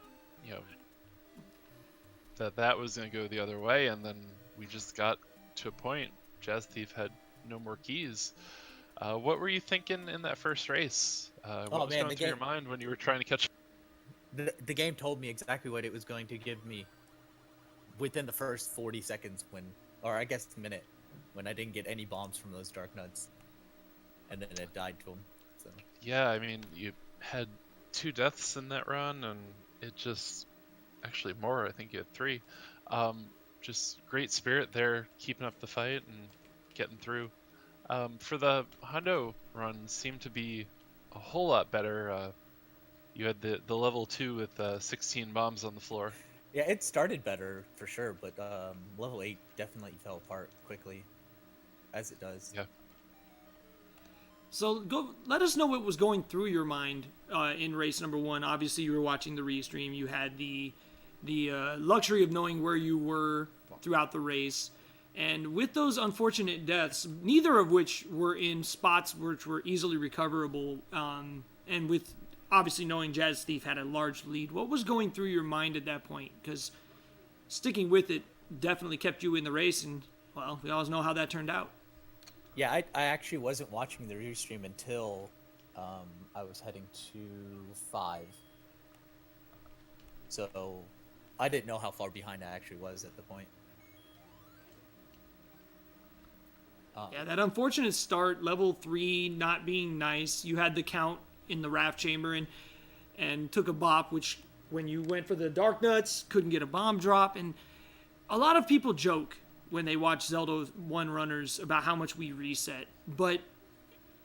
that was gonna go the other way, and then we just got to a point. Jazzthief had no more keys. What were you thinking in that first race? What Oh was man, going through your mind when you were trying to catch? the game told me exactly what it was going to give me within the first 40 seconds or I guess minute, when I didn't get any bombs from those dark nuts, and then it died to them. So Yeah, I mean, you had 2 deaths in that run, and it just actually more. I think you had 3. Just great spirit there, keeping up the fight and getting through. For the Hundo run, seemed to be a whole lot better. You had the level 2 with 16 bombs on the floor. yeah, it started better for sure, but level 8 definitely fell apart quickly, as it does. Yeah. So let us know what was going through your mind in race number 1. Obviously, you were watching the restream. You had the luxury of knowing where you were throughout the race. And with those unfortunate deaths, neither of which were in spots which were easily recoverable, and with obviously knowing Jazzthief had a large lead, what was going through your mind at that point? Because sticking with it definitely kept you in the race, and, well, we all know how that turned out. Yeah, I actually wasn't watching the restream until I was heading to 5. So I didn't know how far behind I actually was at the point. Yeah, that unfortunate start, level 3 not being nice. You had the count in the raft chamber and took a bop, which when you went for the dark nuts, couldn't get a bomb drop. And a lot of people joke when they watch Zelda 1 runners about how much we reset. But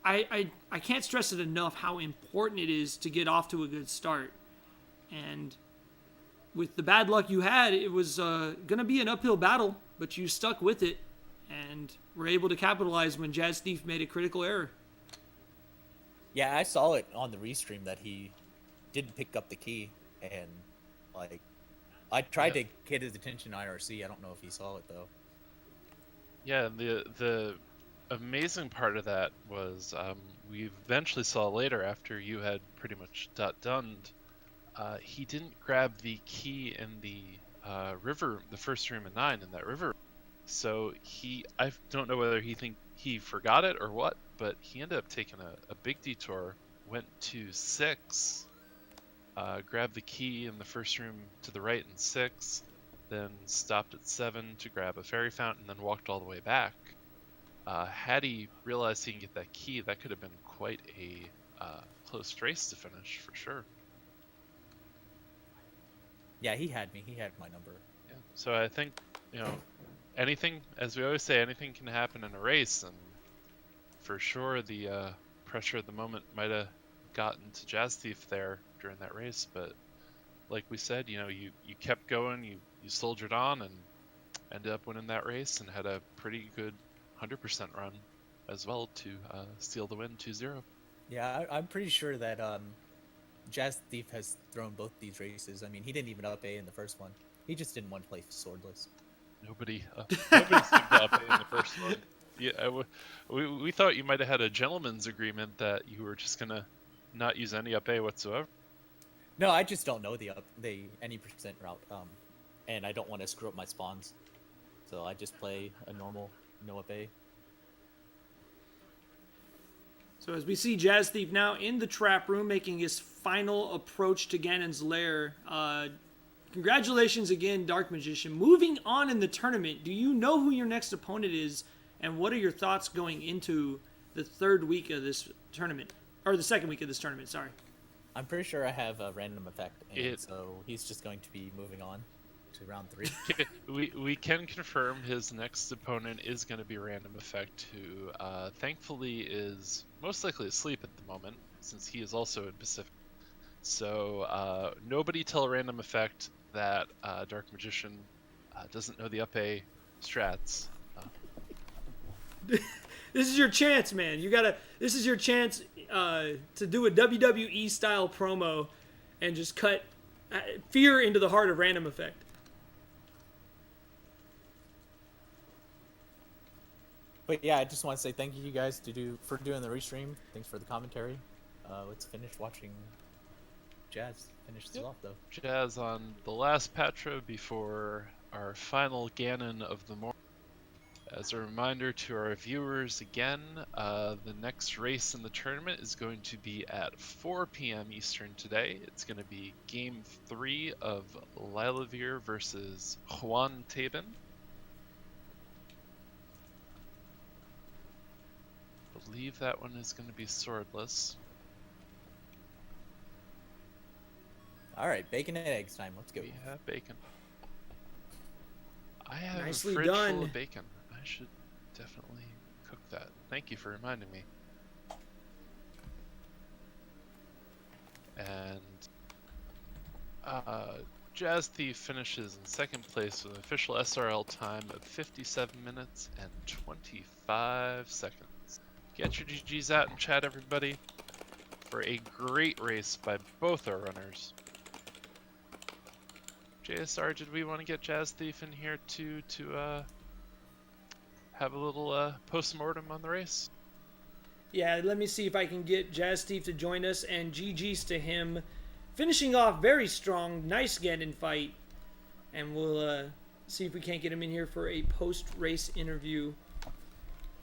I can't stress it enough how important it is to get off to a good start. And with the bad luck you had, it was going to be an uphill battle, but you stuck with it and were able to capitalize when Jazzthief made a critical error. Yeah, I saw it on the restream that he didn't pick up the key, and like I tried to get his attention IRC. I don't know if he saw it though. Yeah, the amazing part of that was we eventually saw later after you had pretty much done. He didn't grab the key in the river, the first room in 9 in that river. So I don't know whether he forgot it or what, but he ended up taking a big detour, went to 6, grabbed the key in the first room to the right in 6, then stopped at 7 to grab a fairy fountain, then walked all the way back. Had he realized he can get that key, that could have been quite a close race to finish for sure. Yeah, he had me. He had my number. Yeah. So I think, anything, as we always say, anything can happen in a race, and for sure the pressure at the moment might have gotten to Jazzthief there during that race, but like we said, you kept going, you soldiered on, and ended up winning that race and had a pretty good 100% run as well to steal the win 2-0. Yeah, I'm pretty sure that Jazzthief has thrown both these races. I mean, he didn't even up A in the first one. He just didn't want to play swordless. Nobody seemed to up A in the first one. Yeah, we thought you might have had a gentleman's agreement that you were just gonna not use any up A whatsoever. No, I just don't know the any percent route, and I don't want to screw up my spawns, so I just play a normal no up A. So as we see Jazzthief now in the trap room making his final approach to Ganon's lair. Congratulations again, Dark Magician. Moving on in the tournament, do you know who your next opponent is, and what are your thoughts going into the third week of this tournament? Or the second week of this tournament, sorry. I'm pretty sure I have a random effect, and so he's just going to be moving on to round 3. we can confirm his next opponent is going to be Random Effect, who thankfully is most likely asleep at the moment, since he is also in Pacific. So nobody tell Random Effect that Dark Magician doesn't know the up A strats. This is your chance, man. This is your chance to do a WWE style promo and just cut fear into the heart of Random Effect. But yeah, I just want to say thank you guys for doing the restream. Thanks for the commentary. Let's finish watching Jazz finish this off though. Jazz on the last Patra before our final Ganon of the morning. As a reminder to our viewers again, the next race in the tournament is going to be at 4 p.m. Eastern today. It's going to be Game 3 of Lilavir versus Juan Taben. I believe that one is going to be swordless. All right, bacon and eggs time. Let's go. We have bacon. I have Nicely a fridge done. full of bacon. I should definitely cook that. Thank you for reminding me. And Jazzthief finishes in second place with an official SRL time of 57 minutes and 25 seconds. Get your GGs out in chat, everybody, for a great race by both our runners. JSR, did we want to get Jazzthief in here too to have a little post-mortem on the race? Yeah, let me see if I can get Jazzthief to join us, and GG's to him. Finishing off very strong, nice Ganon fight. And we'll see if we can't get him in here for a post-race interview.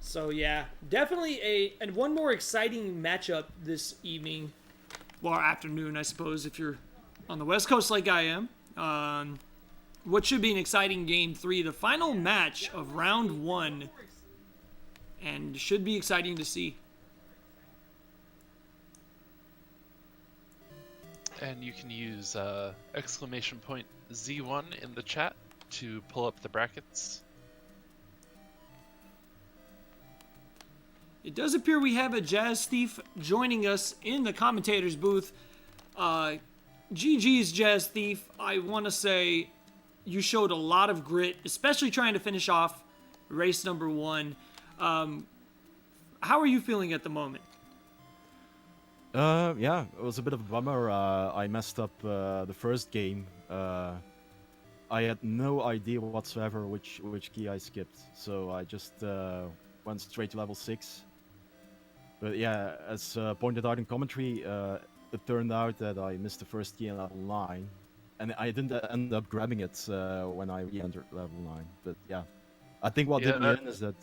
So yeah, definitely and one more exciting matchup this evening. Well, afternoon, I suppose, if you're on the West Coast like I am. What should be an exciting Game 3, the final match of Round 1. And should be exciting to see. And you can use exclamation point Z1 in the chat to pull up the brackets. It does appear we have a Jazzthief joining us in the commentator's booth. GG's Jazzthief. I want to say you showed a lot of grit, especially trying to finish off race number 1. How are you feeling at the moment? Yeah, it was a bit of a bummer. I messed up the first game. I had no idea whatsoever which key I skipped, so I just went straight to level 6. But yeah, as pointed out in commentary, it turned out that I missed the first key in level 9, and I didn't end up grabbing it when I re-entered level 9. But yeah, I think what did me in is that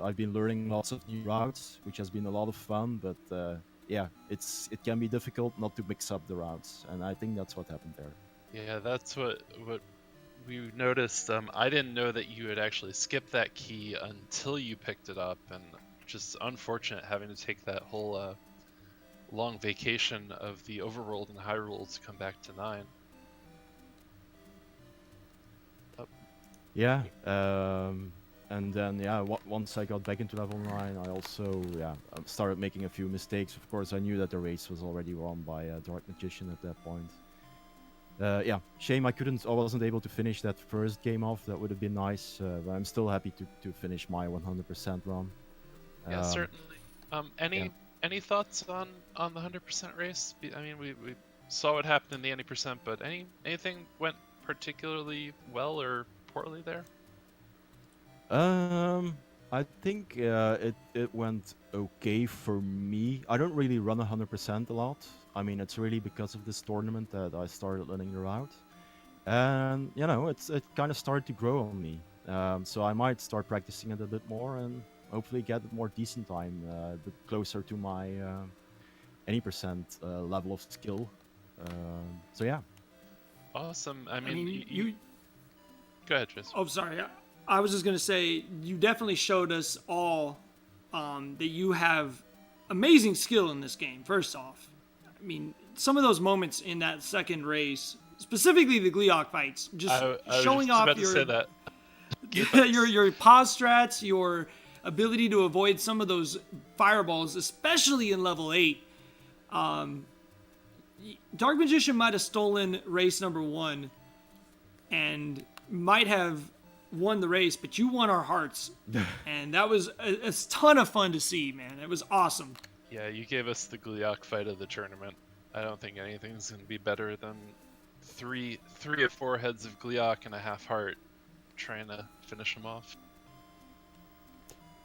I've been learning lots of new routes, which has been a lot of fun, but yeah, it can be difficult not to mix up the routes, and I think that's what happened there. Yeah, that's what we noticed. I didn't know that you had actually skipped that key until you picked it up, and just unfortunate having to take that whole long vacation of the Overworld and Hyrule to come back to 9. Yeah, and then yeah, once I got back into level 9, I also started making a few mistakes. Of course, I knew that the race was already won by Darkmagician at that point. Yeah, shame I wasn't able to finish that first game off. That would have been nice, but I'm still happy to finish my 100% run. Yeah, certainly. Any thoughts on the 100% race? I mean, we saw what happened in the 80%, but anything went particularly well or poorly there? I think it went okay for me. I don't really run 100% a lot. I mean, it's really because of this tournament that I started learning the route, and you know, it kind of started to grow on me. So I might start practicing it a bit more and hopefully get a more decent time, a bit closer to my 80% level of skill. So yeah. Awesome. I mean, you... Go ahead, Tris. Oh, sorry. I was just going to say, you definitely showed us all that you have amazing skill in this game, first off. I mean, some of those moments in that second race, specifically the Gleeok fights, just showing off your pause strats, your ability to avoid some of those fireballs, especially in level 8. Dark Magician might have stolen race number 1 and might have won the race, but you won our hearts. And that was a ton of fun to see, man. It was awesome. Yeah, you gave us the Gleeok fight of the tournament. I don't think anything's going to be better than three or four heads of Gleeok and a half heart trying to finish them off.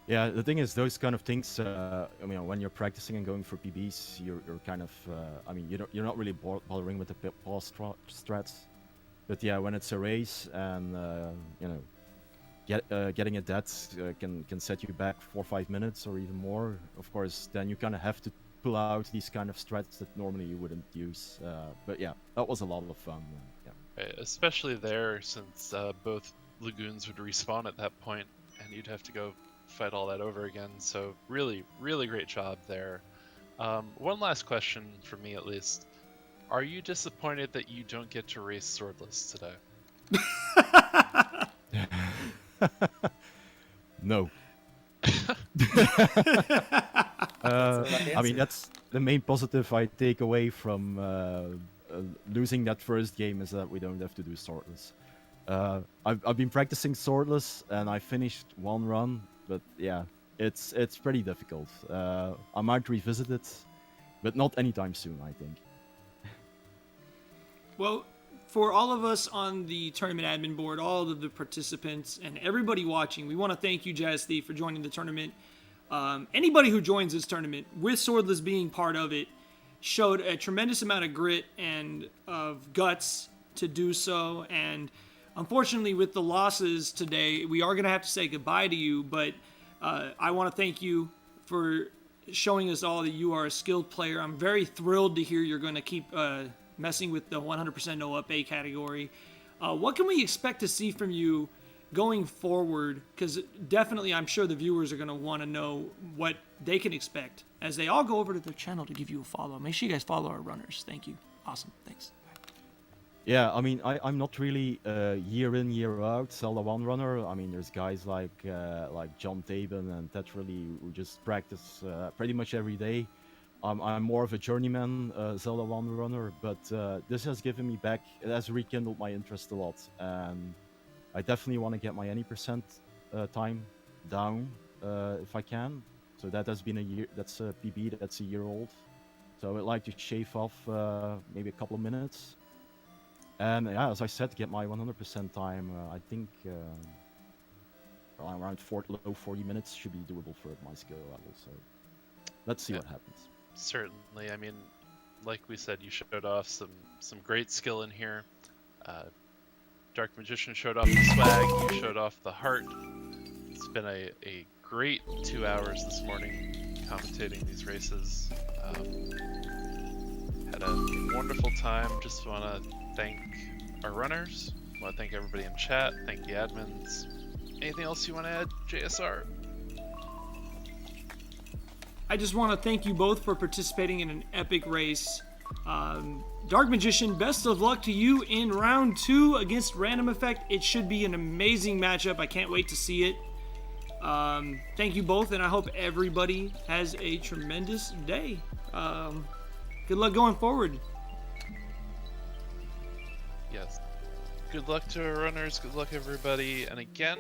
Yeah, the thing is, those kind of things. I mean, when you're practicing and going for PBs, you're kind of. I mean, you're not really bothering with the pause strats. But yeah, when it's a race and you know, getting a death can set you back 4 or 5 minutes or even more. Of course, then you kind of have to pull out these kind of strats that normally you wouldn't use. But yeah, that was a lot of fun. Yeah. Right, especially there, since both lagoons would respawn at that point, and you'd have to go fight all that over again. So really, really great job there. One last question for me, at least. Are you disappointed that you don't get to race swordless today? No. I mean, that's the main positive I take away from losing that first game, is that we don't have to do swordless. I've been practicing swordless and I finished one run, but yeah, it's pretty difficult. I might revisit it, but not anytime soon, I think. Well, for all of us on the tournament admin board, all of the participants, and everybody watching, we want to thank you, Jazzthief, for joining the tournament. Anybody who joins this tournament, with Swordless being part of it, showed a tremendous amount of grit and of guts to do so. And unfortunately, with the losses today, we are going to have to say goodbye to you. But I want to thank you for showing us all that you are a skilled player. I'm very thrilled to hear you're going to keep messing with the 100% no up A category. What can we expect to see from you going forward? Because definitely I'm sure the viewers are going to want to know what they can expect as they all go over to their channel to give you a follow. Make sure you guys follow our runners. Thank you. Awesome. Thanks. Yeah, I mean, I'm not really year in, year out Zelda 1 runner. I mean, there's guys like John Taben and Ted really who just practice pretty much every day. I'm more of a journeyman Zelda 1 runner, but this has given me back, it has rekindled my interest a lot, and I definitely want to get my any percent time down if I can. So that has been a year, that's a PB, that's a year old. So I'd like to shave off maybe a couple of minutes. And yeah, as I said, get my 100% time. I think around low 40 minutes should be doable for my skill level. So let's see what happens. Certainly. I mean, like we said, you showed off some great skill in here. Dark Magician showed off the swag, you showed off the heart. It's been a great 2 hours this morning commentating these races. Had a wonderful time. Just want to thank our runners. Want to thank everybody in chat. Thank the admins. Anything else you want to add, JSR? I just want to thank you both for participating in an epic race. Dark Magician, best of luck to you in round 2 against Random Effect. It should be an amazing matchup. I can't wait to see it. Thank you both, and I hope everybody has a tremendous day. Good luck going forward. Yes. Good luck to our runners. Good luck, everybody. And again,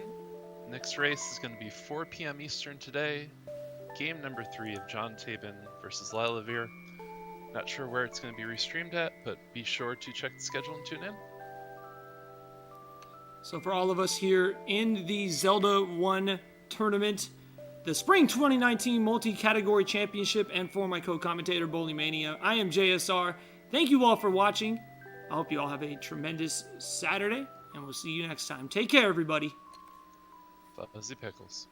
next race is going to be 4 p.m. Eastern today. Game number 3 of John Taben versus Lilavir. Not sure where it's going to be restreamed at, but be sure to check the schedule and tune in. So for all of us here in the Zelda 1 tournament, the Spring 2019 Multi-Category Championship, and for my co-commentator, Bowling Mania, I am JSR. Thank you all for watching. I hope you all have a tremendous Saturday, and we'll see you next time. Take care, everybody. Fuzzy Pickles.